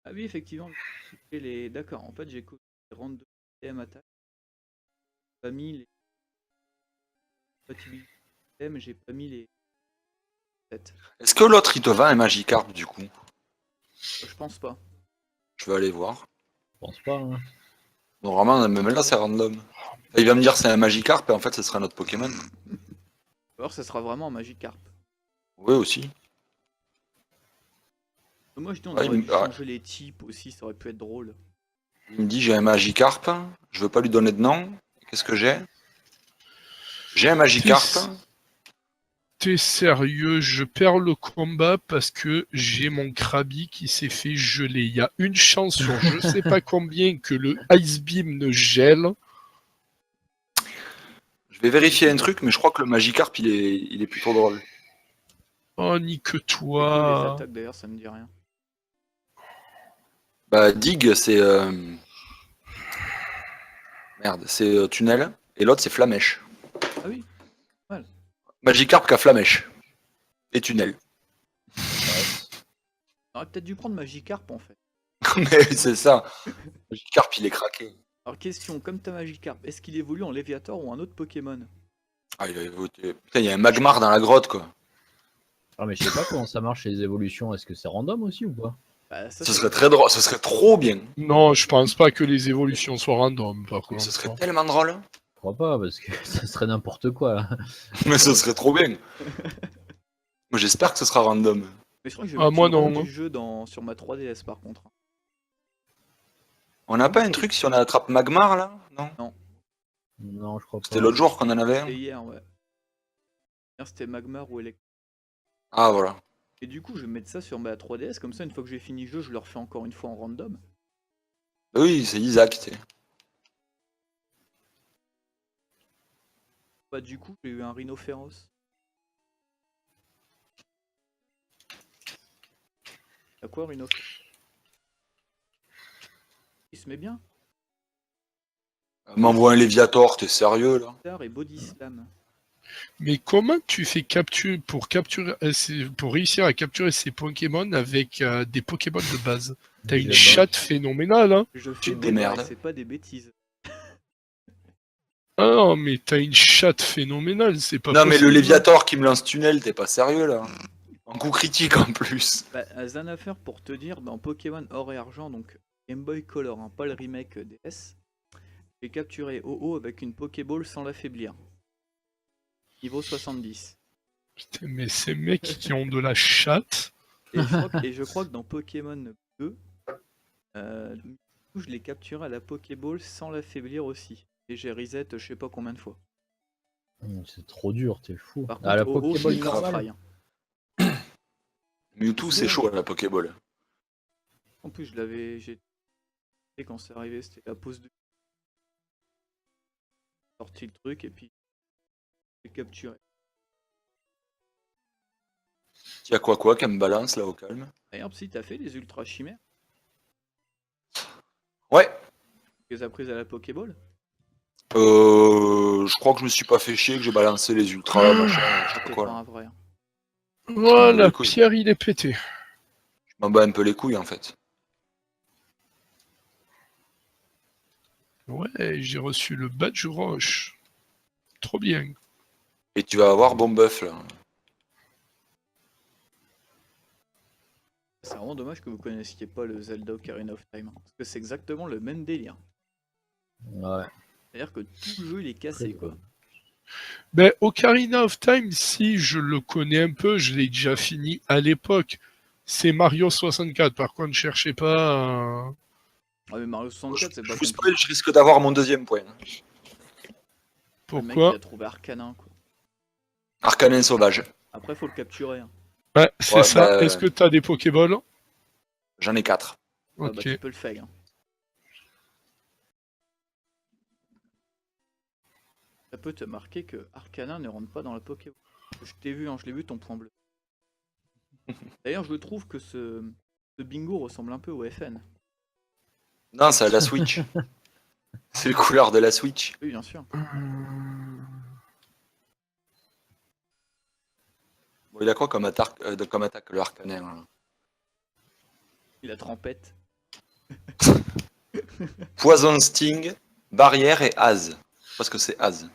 Ah oui, effectivement. Et les... D'accord, en fait j'ai coché les random TM attaque. J'ai pas mis les compatibilités TM, j'ai pas mis les 7. Est-ce que l'autre, il te vend un Magikarp, du coup? Je pense pas. Je vais aller voir. Je pense pas. Hein. Normalement, même là, c'est random. Il va me dire c'est un Magikarp, et en fait, ce sera un autre Pokémon. Alors ça sera vraiment un Magikarp. Oui, aussi. Moi je dis on Ouais, aurait dû ouais. changer les types aussi, ça aurait pu être drôle. Il me dit j'ai un Magikarp, je veux pas lui donner de nom. Qu'est-ce que j'ai? J'ai un Magikarp. T'es sérieux, je perds le combat parce que j'ai mon Krabi qui s'est fait geler. Il y a une chance sur je sais pas combien que le Ice Beam ne gèle. Je vais vérifier un truc, mais je crois que le Magikarp, il est plutôt drôle. Oh, C'est quoi les nique-toi. attaques d'ailleurs, ça me dit rien. Bah, Dig, c'est... Merde, c'est Tunnel, et l'autre, c'est Flamèche. Ah oui, Magikarp qui a Flamèche. Et Tunnel. on aurait peut-être dû prendre Magikarp en fait. Mais c'est ça. Magikarp, il est craqué. Alors question, comme t'as Magikarp, est-ce qu'il évolue en Léviator ou un autre Pokémon? Ah, il a voté. Putain, il y a un Magmar dans la grotte, quoi. Ah, mais je sais pas comment ça marche les évolutions. Est-ce que c'est random aussi ou pas? Bah, ça, Ce serait très drôle, ce serait trop bien. Non, je pense pas que les évolutions soient random, par contre. Ce serait tellement drôle. Je crois pas, parce que ça serait n'importe quoi là. Mais ce serait trop bien. Moi, j'espère que ce sera random. Mais je crois que je vais Ah, mettre moi, une ROM non. du jeu sur ma 3DS par contre. On n'a pas un truc si on attrape Magmar, là? Non? Non, je crois pas. C'était l'autre jour qu'on en avait un? C'était hier, ouais. Hier c'était Magmar ou Electro. Ah, voilà. Et du coup, je vais mettre ça sur ma 3DS, comme ça, une fois que j'ai fini le jeu, je le refais encore une fois en random. Bah oui, c'est Isaac, tu sais. Bah, du coup, j'ai eu un Rhino féroce. T'as quoi, Rhino féroce? Il se met bien. M'envoie un Léviator, t'es sérieux, là? Star et Body Slam. Mais comment tu fais pour réussir à capturer ces Pokémon avec des Pokémon de base? T'as une Je sais pas. chatte phénoménale, hein? Je Tu fais te des démerdes. bails, c'est pas des bêtises. Ah non, mais t'as une chatte phénoménale, c'est pas Non, mais le possible. Léviator qui me lance tunnel, t'es pas sérieux là. En coup critique en plus. Bah, Zanafer, pour te dire, dans Pokémon Or et Argent, donc Game Boy Color, hein, pas le remake DS, j'ai capturé OO avec une Pokéball sans l'affaiblir. Niveau 70. Putain, mais ces mecs qui ont de la chatte. Et je crois que dans Pokémon 2, je l'ai capturé à la Pokéball sans l'affaiblir aussi. Et j'ai reset je sais pas combien de fois. C'est trop dur, t'es fou. Par Ah, la contre, OO, Pokéball c'est ultra normale. try, hein. Mewtwo, c'est chaud à la Pokéball. En plus, j'ai quand c'est arrivé, c'était la pause de sorti le truc et puis j'ai capturé. Il y a quoi comme balance là au calme? D'ailleurs, si t'as fait les ultra chimères, Ouais. tu les as prises à la Pokéball. Je crois que je me suis pas fait chier, que j'ai balancé les ultras, machin, je sais pas T'es quoi pas là. un vrai, hein. Voilà, les couilles. Pierre, il est pété. Je m'en bats un peu les couilles en fait. Ouais, j'ai reçu le badge roche. Trop bien. Et tu vas avoir bon buff là. C'est vraiment dommage que vous connaissiez pas le Zelda Ocarina of Time, hein, parce que c'est exactement le même délire. Ouais. C'est-à-dire que tout le jeu il est cassé quoi. Ben, Ocarina of Time, si je le connais un peu, je l'ai déjà fini à l'époque. C'est Mario 64, par contre, cherchez pas. Ah mais Mario Je 64 c'est pas vous compliqué. spoil, je risque d'avoir mon deuxième point. Le mec il Pourquoi a trouvé Arcanin quoi. Arcanin sauvage. Après faut le capturer, hein. Ouais, c'est Ouais, ça. bah, Est-ce que t'as des Pokéballs? j'en ai 4. Ah bah Ok. tu peux le faire, hein. Ça peut te marquer que Arcanin ne rentre pas dans la Pokéball. Je t'ai vu, hein, je l'ai vu ton point bleu. D'ailleurs je trouve que ce bingo ressemble un peu au FN. Non, c'est à la Switch. C'est les couleurs de la Switch. Oui bien sûr. Bon, il a quoi comme attaque le Arcanin là? Il a trempette. Poison Sting, Barrière et Az. Parce que c'est Az.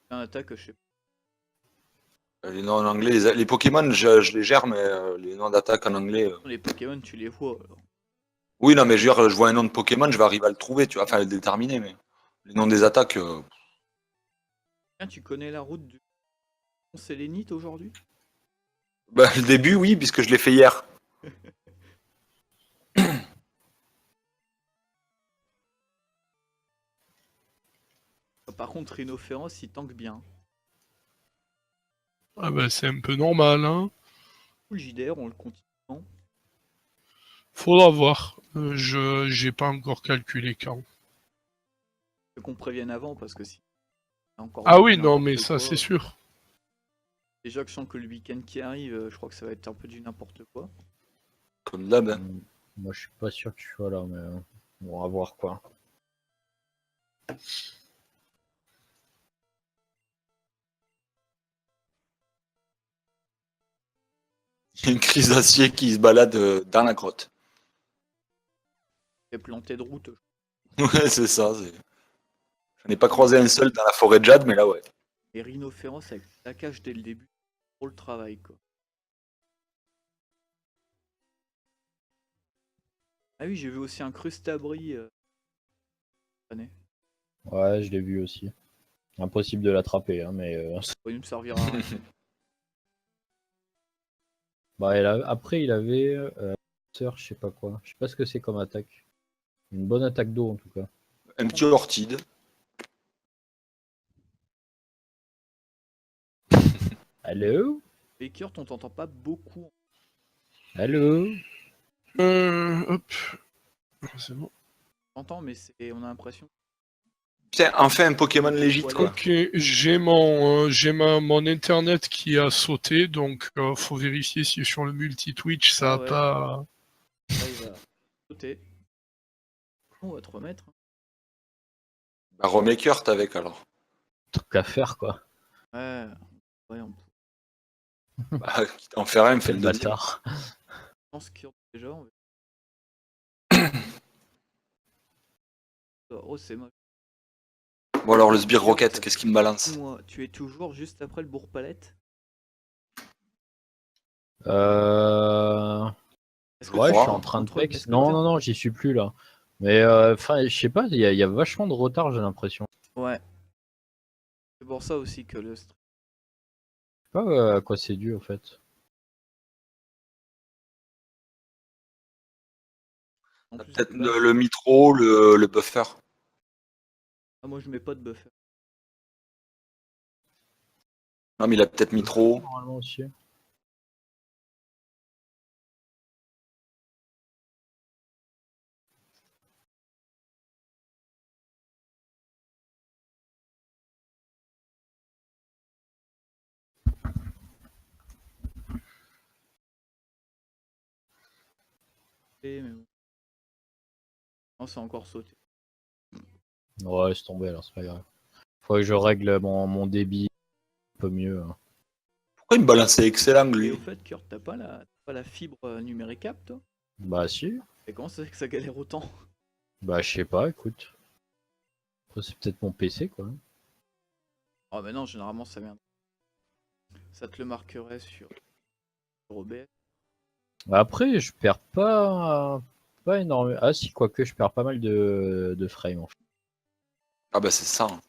Un attaque je sais pas. Les noms en anglais, les Pokémon, je les gère, mais les noms d'attaque en anglais. Les Pokémon tu les vois alors. Oui, non, mais je veux dire, je vois un nom de Pokémon, je vais arriver à le trouver, tu vois, enfin à le déterminer, mais les noms des attaques. Tiens, tu connais la route du Sélénite aujourd'hui? Bah, le début, oui, puisque je l'ai fait hier. Par contre Rhinophéros il tank bien. Ah ben, c'est un peu normal, hein. Le JDR on le continue. Faudra voir. J'ai pas encore calculé quand. Faut qu'on prévienne avant parce que si y a encore Ah oui, non, n'importe mais ça, quoi, c'est sûr. Déjà que je sens que le week-end qui arrive, je crois que ça va être un peu du n'importe quoi. Comme d'hab. Hein. Moi, je suis pas sûr que tu sois là, mais on va voir quoi. Il y a une crise d'acier qui se balade dans la grotte. Il est planté de route. Ouais, c'est ça. J'en ai pas croisé un seul dans la forêt de Jade, mais là, ouais. Et Rhinophéros avec la cage dès le début. Pour le travail quoi. Ah oui, j'ai vu aussi un crustabri cette année. Ouais, je l'ai vu aussi. Impossible de l'attraper, hein, mais Il me servira à rien. bah, après, il avait je sais pas quoi. Je sais pas ce que c'est comme attaque. Une bonne attaque d'eau en tout cas. Un petit ortide. Allô? Baker, on t'entend pas beaucoup. Allô? Hop. C'est bon. On t'entend, mais on a l'impression. Putain, enfin un Pokémon légit, quoi. Ok, j'ai mon internet qui a sauté, donc faut vérifier si sur le multi-Twitch ça Ah a ouais. pas. Là, il va sauter. On va te remettre. Bah, remets Kurt avec alors. Truc à faire quoi. Ouais, ouais, on Bah, quitte à en faire un, fais le Quel deuxième. bâtard. pense qu'il déjà. Oh, c'est moche. Bon alors le Sbire Rocket, qu'est-ce qu'il me balance? Moi, tu es toujours juste après le bourg-palette? Euh... Je Ouais, je suis crois. en train de Contrôle pex. Non, inspecteur. non, non, j'y suis plus là. Mais enfin, je sais pas, il y a vachement de retard, j'ai l'impression. Ouais. C'est pour ça aussi que le Je sais pas à quoi c'est dû, en fait. en plus Peut-être de base. le Mitro, le buffer. Ah, moi je mets pas de buffer. Non mais il a peut-être mis trop. Normalement aussi. Mais bon. Non, c'est encore sauté. Ouais, laisse tomber alors, c'est pas grave. Faut que je règle mon débit un peu mieux, hein. Pourquoi il me balançait excellent Et lui? au fait, Kurt, t'as pas la fibre numéricable, toi? Bah si. Et comment ça se fait que ça galère autant? Bah je sais pas, écoute. Après, c'est peut-être mon PC, quoi. Oh, mais non, généralement ça vient. Ça te le marquerait sur OBS. Après, je perds pas énormément. Ah si, quoique je perds pas mal de frames en fait. Ah bah c'est ça. Hein.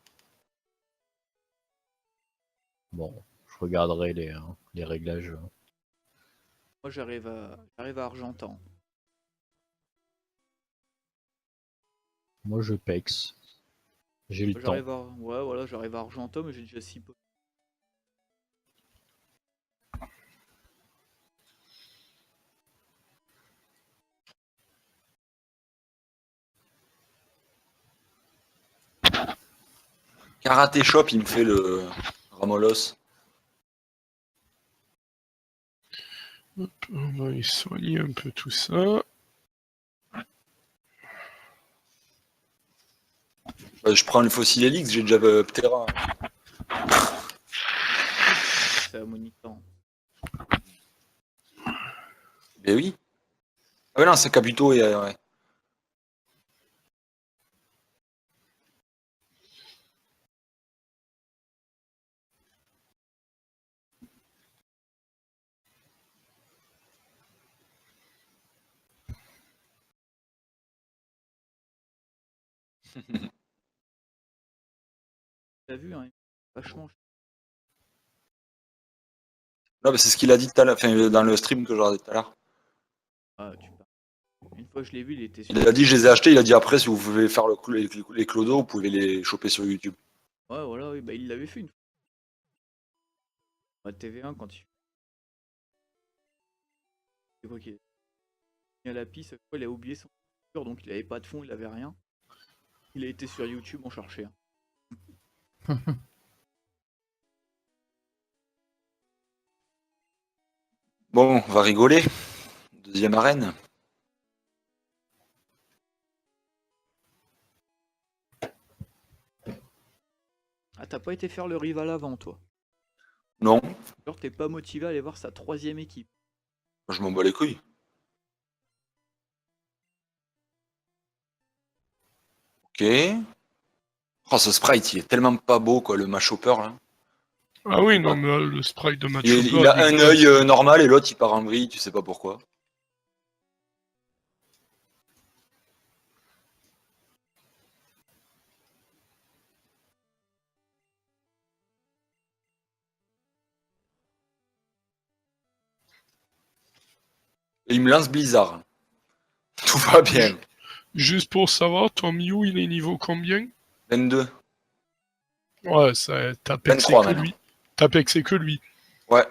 Bon, je regarderai les réglages. Moi j'arrive à Argentan. Moi je pex. J'ai le temps. Ouais, voilà, j'arrive à Argentan, mais j'ai déjà 6 pots. Karaté Shop, il me fait le Ramolos. On va y soigner un peu tout ça. Je prends le Fossil Helix, j'ai déjà Ptera. C'est à Monitan. Ben oui. Ah ouais non, c'est Kabuto et ouais. T'as vu, hein? Vachement. Non, mais c'est ce qu'il a dit tout à l'heure, enfin, dans le stream que j'ai regardé tout à l'heure. Ah, tu parles. Une fois que je l'ai vu, il était sur. Il a dit je les ai achetés, il a dit après si vous voulez faire les clodos, vous pouvez les choper sur YouTube. Ouais, voilà, oui, bah il l'avait fait une fois. À TV1 quand il. C'est quoi qu'il est à la piste, cette fois, il a oublié son couverture, donc il avait pas de fond, il avait rien. Il a été sur YouTube, on cherchait. Bon, on va rigoler. Deuxième arène. Ah, t'as pas été faire le rival avant, toi? Non, Genre, t'es pas motivé à aller voir sa troisième équipe. je m'en bats les couilles. Ok. Oh, ce sprite, il est tellement pas beau, quoi, le match hopper, là. Ah oui, non, mais le sprite de match Il a un œil normal et l'autre, il part en vrille, tu sais pas pourquoi. Et il me lance Blizzard. Tout va bien. Juste pour savoir, ton Mew, il est niveau combien? 22. Ouais, ça, t'as pexé 23 que maintenant. lui. T'as pexé que lui. Ouais.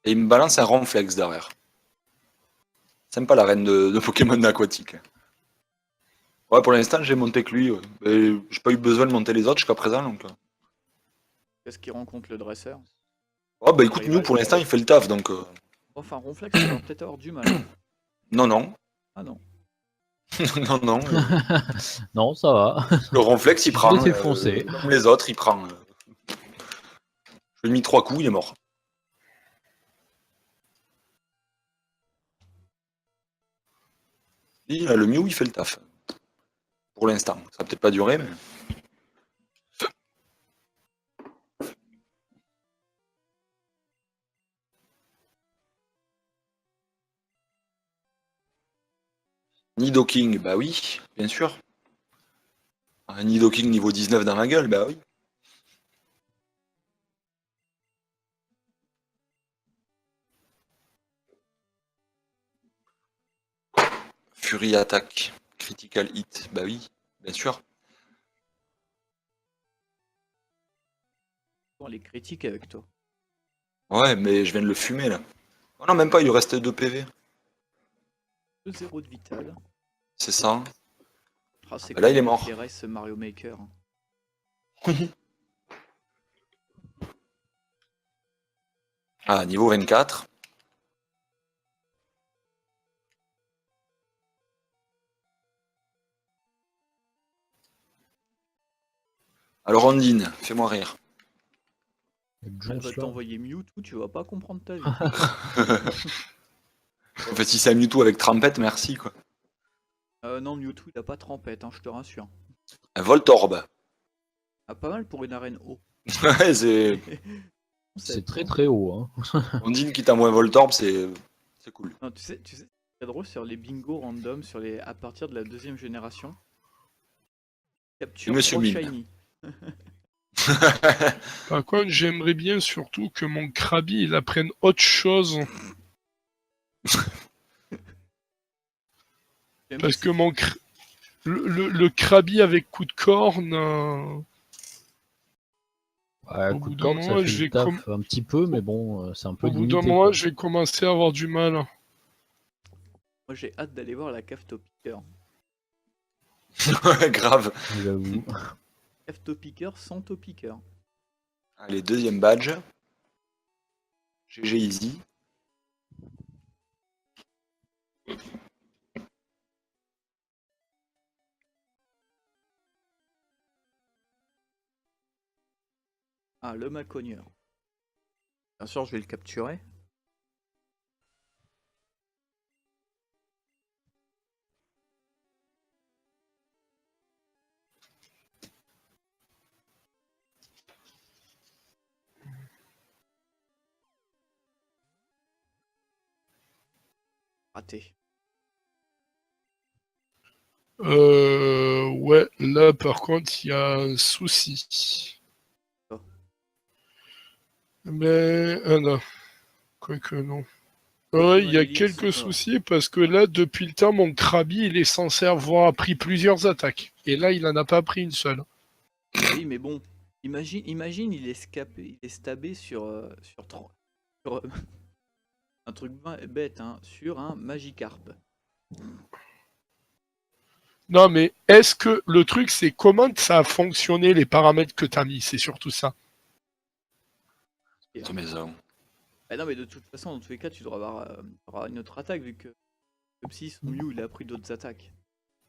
Et il me balance un Ronflex derrière. Sympa la reine de Pokémon aquatique. Ouais, pour l'instant, j'ai monté que lui. Ouais. Et j'ai pas eu besoin de monter les autres jusqu'à présent. Donc... Qu'est-ce qu'il rencontre le dresseur? Oh, bah écoute, Mew, pour l'instant, il fait le taf. Donc, Enfin, Ronflex, il va peut-être avoir du mal. non, non. Ah non. Non, non. Non, ça va. Le Ronflex, il Je prend. l'ai fait foncer. Comme les autres, il prend. Je lui ai mis 3 coups, il est mort. Et, le Mew, il fait le taf. Pour l'instant. Ça va peut-être pas durer, mais. Nidoking, bah oui, bien sûr. Un Nidoking niveau 19 dans la gueule, bah oui. Fury attaque. Critical hit, bah oui, bien sûr. On les critique avec toi. Ouais, mais je viens de le fumer là. Oh non, même pas, il lui reste 2 PV. 2-0 de Vital. C'est ça. Ah, c'est bah là, il est comme mort. qui reste Mario Maker. Ah, niveau 24. Alors Ondine, fais-moi rire. Avec On Jones, va là. t'envoyer Mewtwo, tu vas pas comprendre ta vie. En fait, si c'est un Mewtwo avec Trampette, merci quoi. Non, Mewtwo, il a pas trempette, hein, je te rassure. Un Voltorb. Ah, pas mal pour une arène haut. Ouais, c'est. C'est très très haut. Hein. Ondine qui t'envoie un Voltorb, c'est cool. Non, tu sais, c'est drôle sur les bingos random, à partir de la 2e génération. Capture Monsieur 3 Mime. shiny. Par contre, j'aimerais bien surtout que mon Krabi il apprenne autre chose. J'aime Parce aussi. que le Krabi avec coup de corne, Ouais, Au coup bout de d'un corde, ça moment, fait le taf un petit peu, mais bon, c'est un peu au bout d'un limité. moment, Quoi. je vais commencer à avoir du mal. Moi, j'ai hâte d'aller voir la cave Topicker. Grave. J'avoue. Cave Topicker sans Topicker. Allez, deuxième badge. GG Easy. Ah, le Macogneur. Bien sûr, je vais le capturer. Raté. Ouais, là par contre, il y a un souci. Oh. Mais, non. Quoique non. Oh, Ouais, il y a Elixir. quelques soucis parce que là, depuis le temps, mon Krabi, il est censé avoir appris plusieurs attaques. Et là, il en a pas pris une seule. Oui, mais bon. Imagine il est stabé sur un truc bête, hein, sur un Magikarp. Non, mais est-ce que le truc, c'est comment ça a fonctionné les paramètres que t'as mis? C'est surtout ça. Sur mes os. Ah non, mais de toute façon, dans tous les cas, tu devras avoir une autre attaque vu que comme si son Mew il a appris d'autres attaques.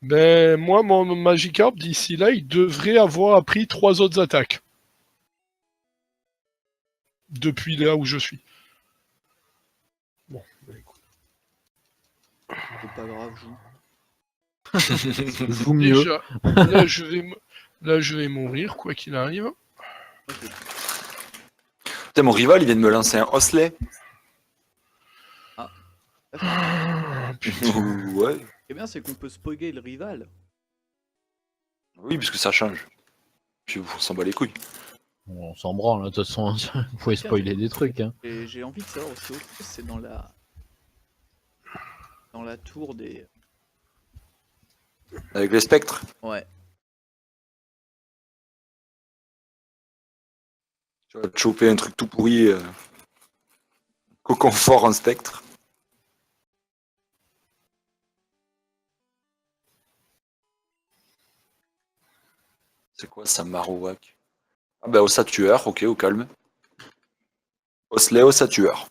Ben, moi, mon Magikarp, d'ici là, il devrait avoir appris 3 autres attaques. Depuis là où je suis. Bon, ben, écoute. C'est pas grave, joue. Je joue mieux. Déjà, là, je vais mourir, quoi qu'il arrive. Moi, je- Putain, mon rival, il vient de me lancer un Osley. Ah, putain. Ouais. Ce qui est bien, c'est qu'on peut spoiler le rival. Oui, puisque ça change. Puis on s'en bat les couilles. On s'en branle, hein, de toute façon, vous pouvez spoiler des trucs. Hein. Et j'ai envie de savoir aussi autre chose, c'est dans la tour des. Avec les spectres. Ouais. Tu vas te choper un truc tout pourri. Cocon fort en spectre. C'est quoi ça, Marowak? Ah bah Ossatueur, ok, au calme. Osley, Ossatueur.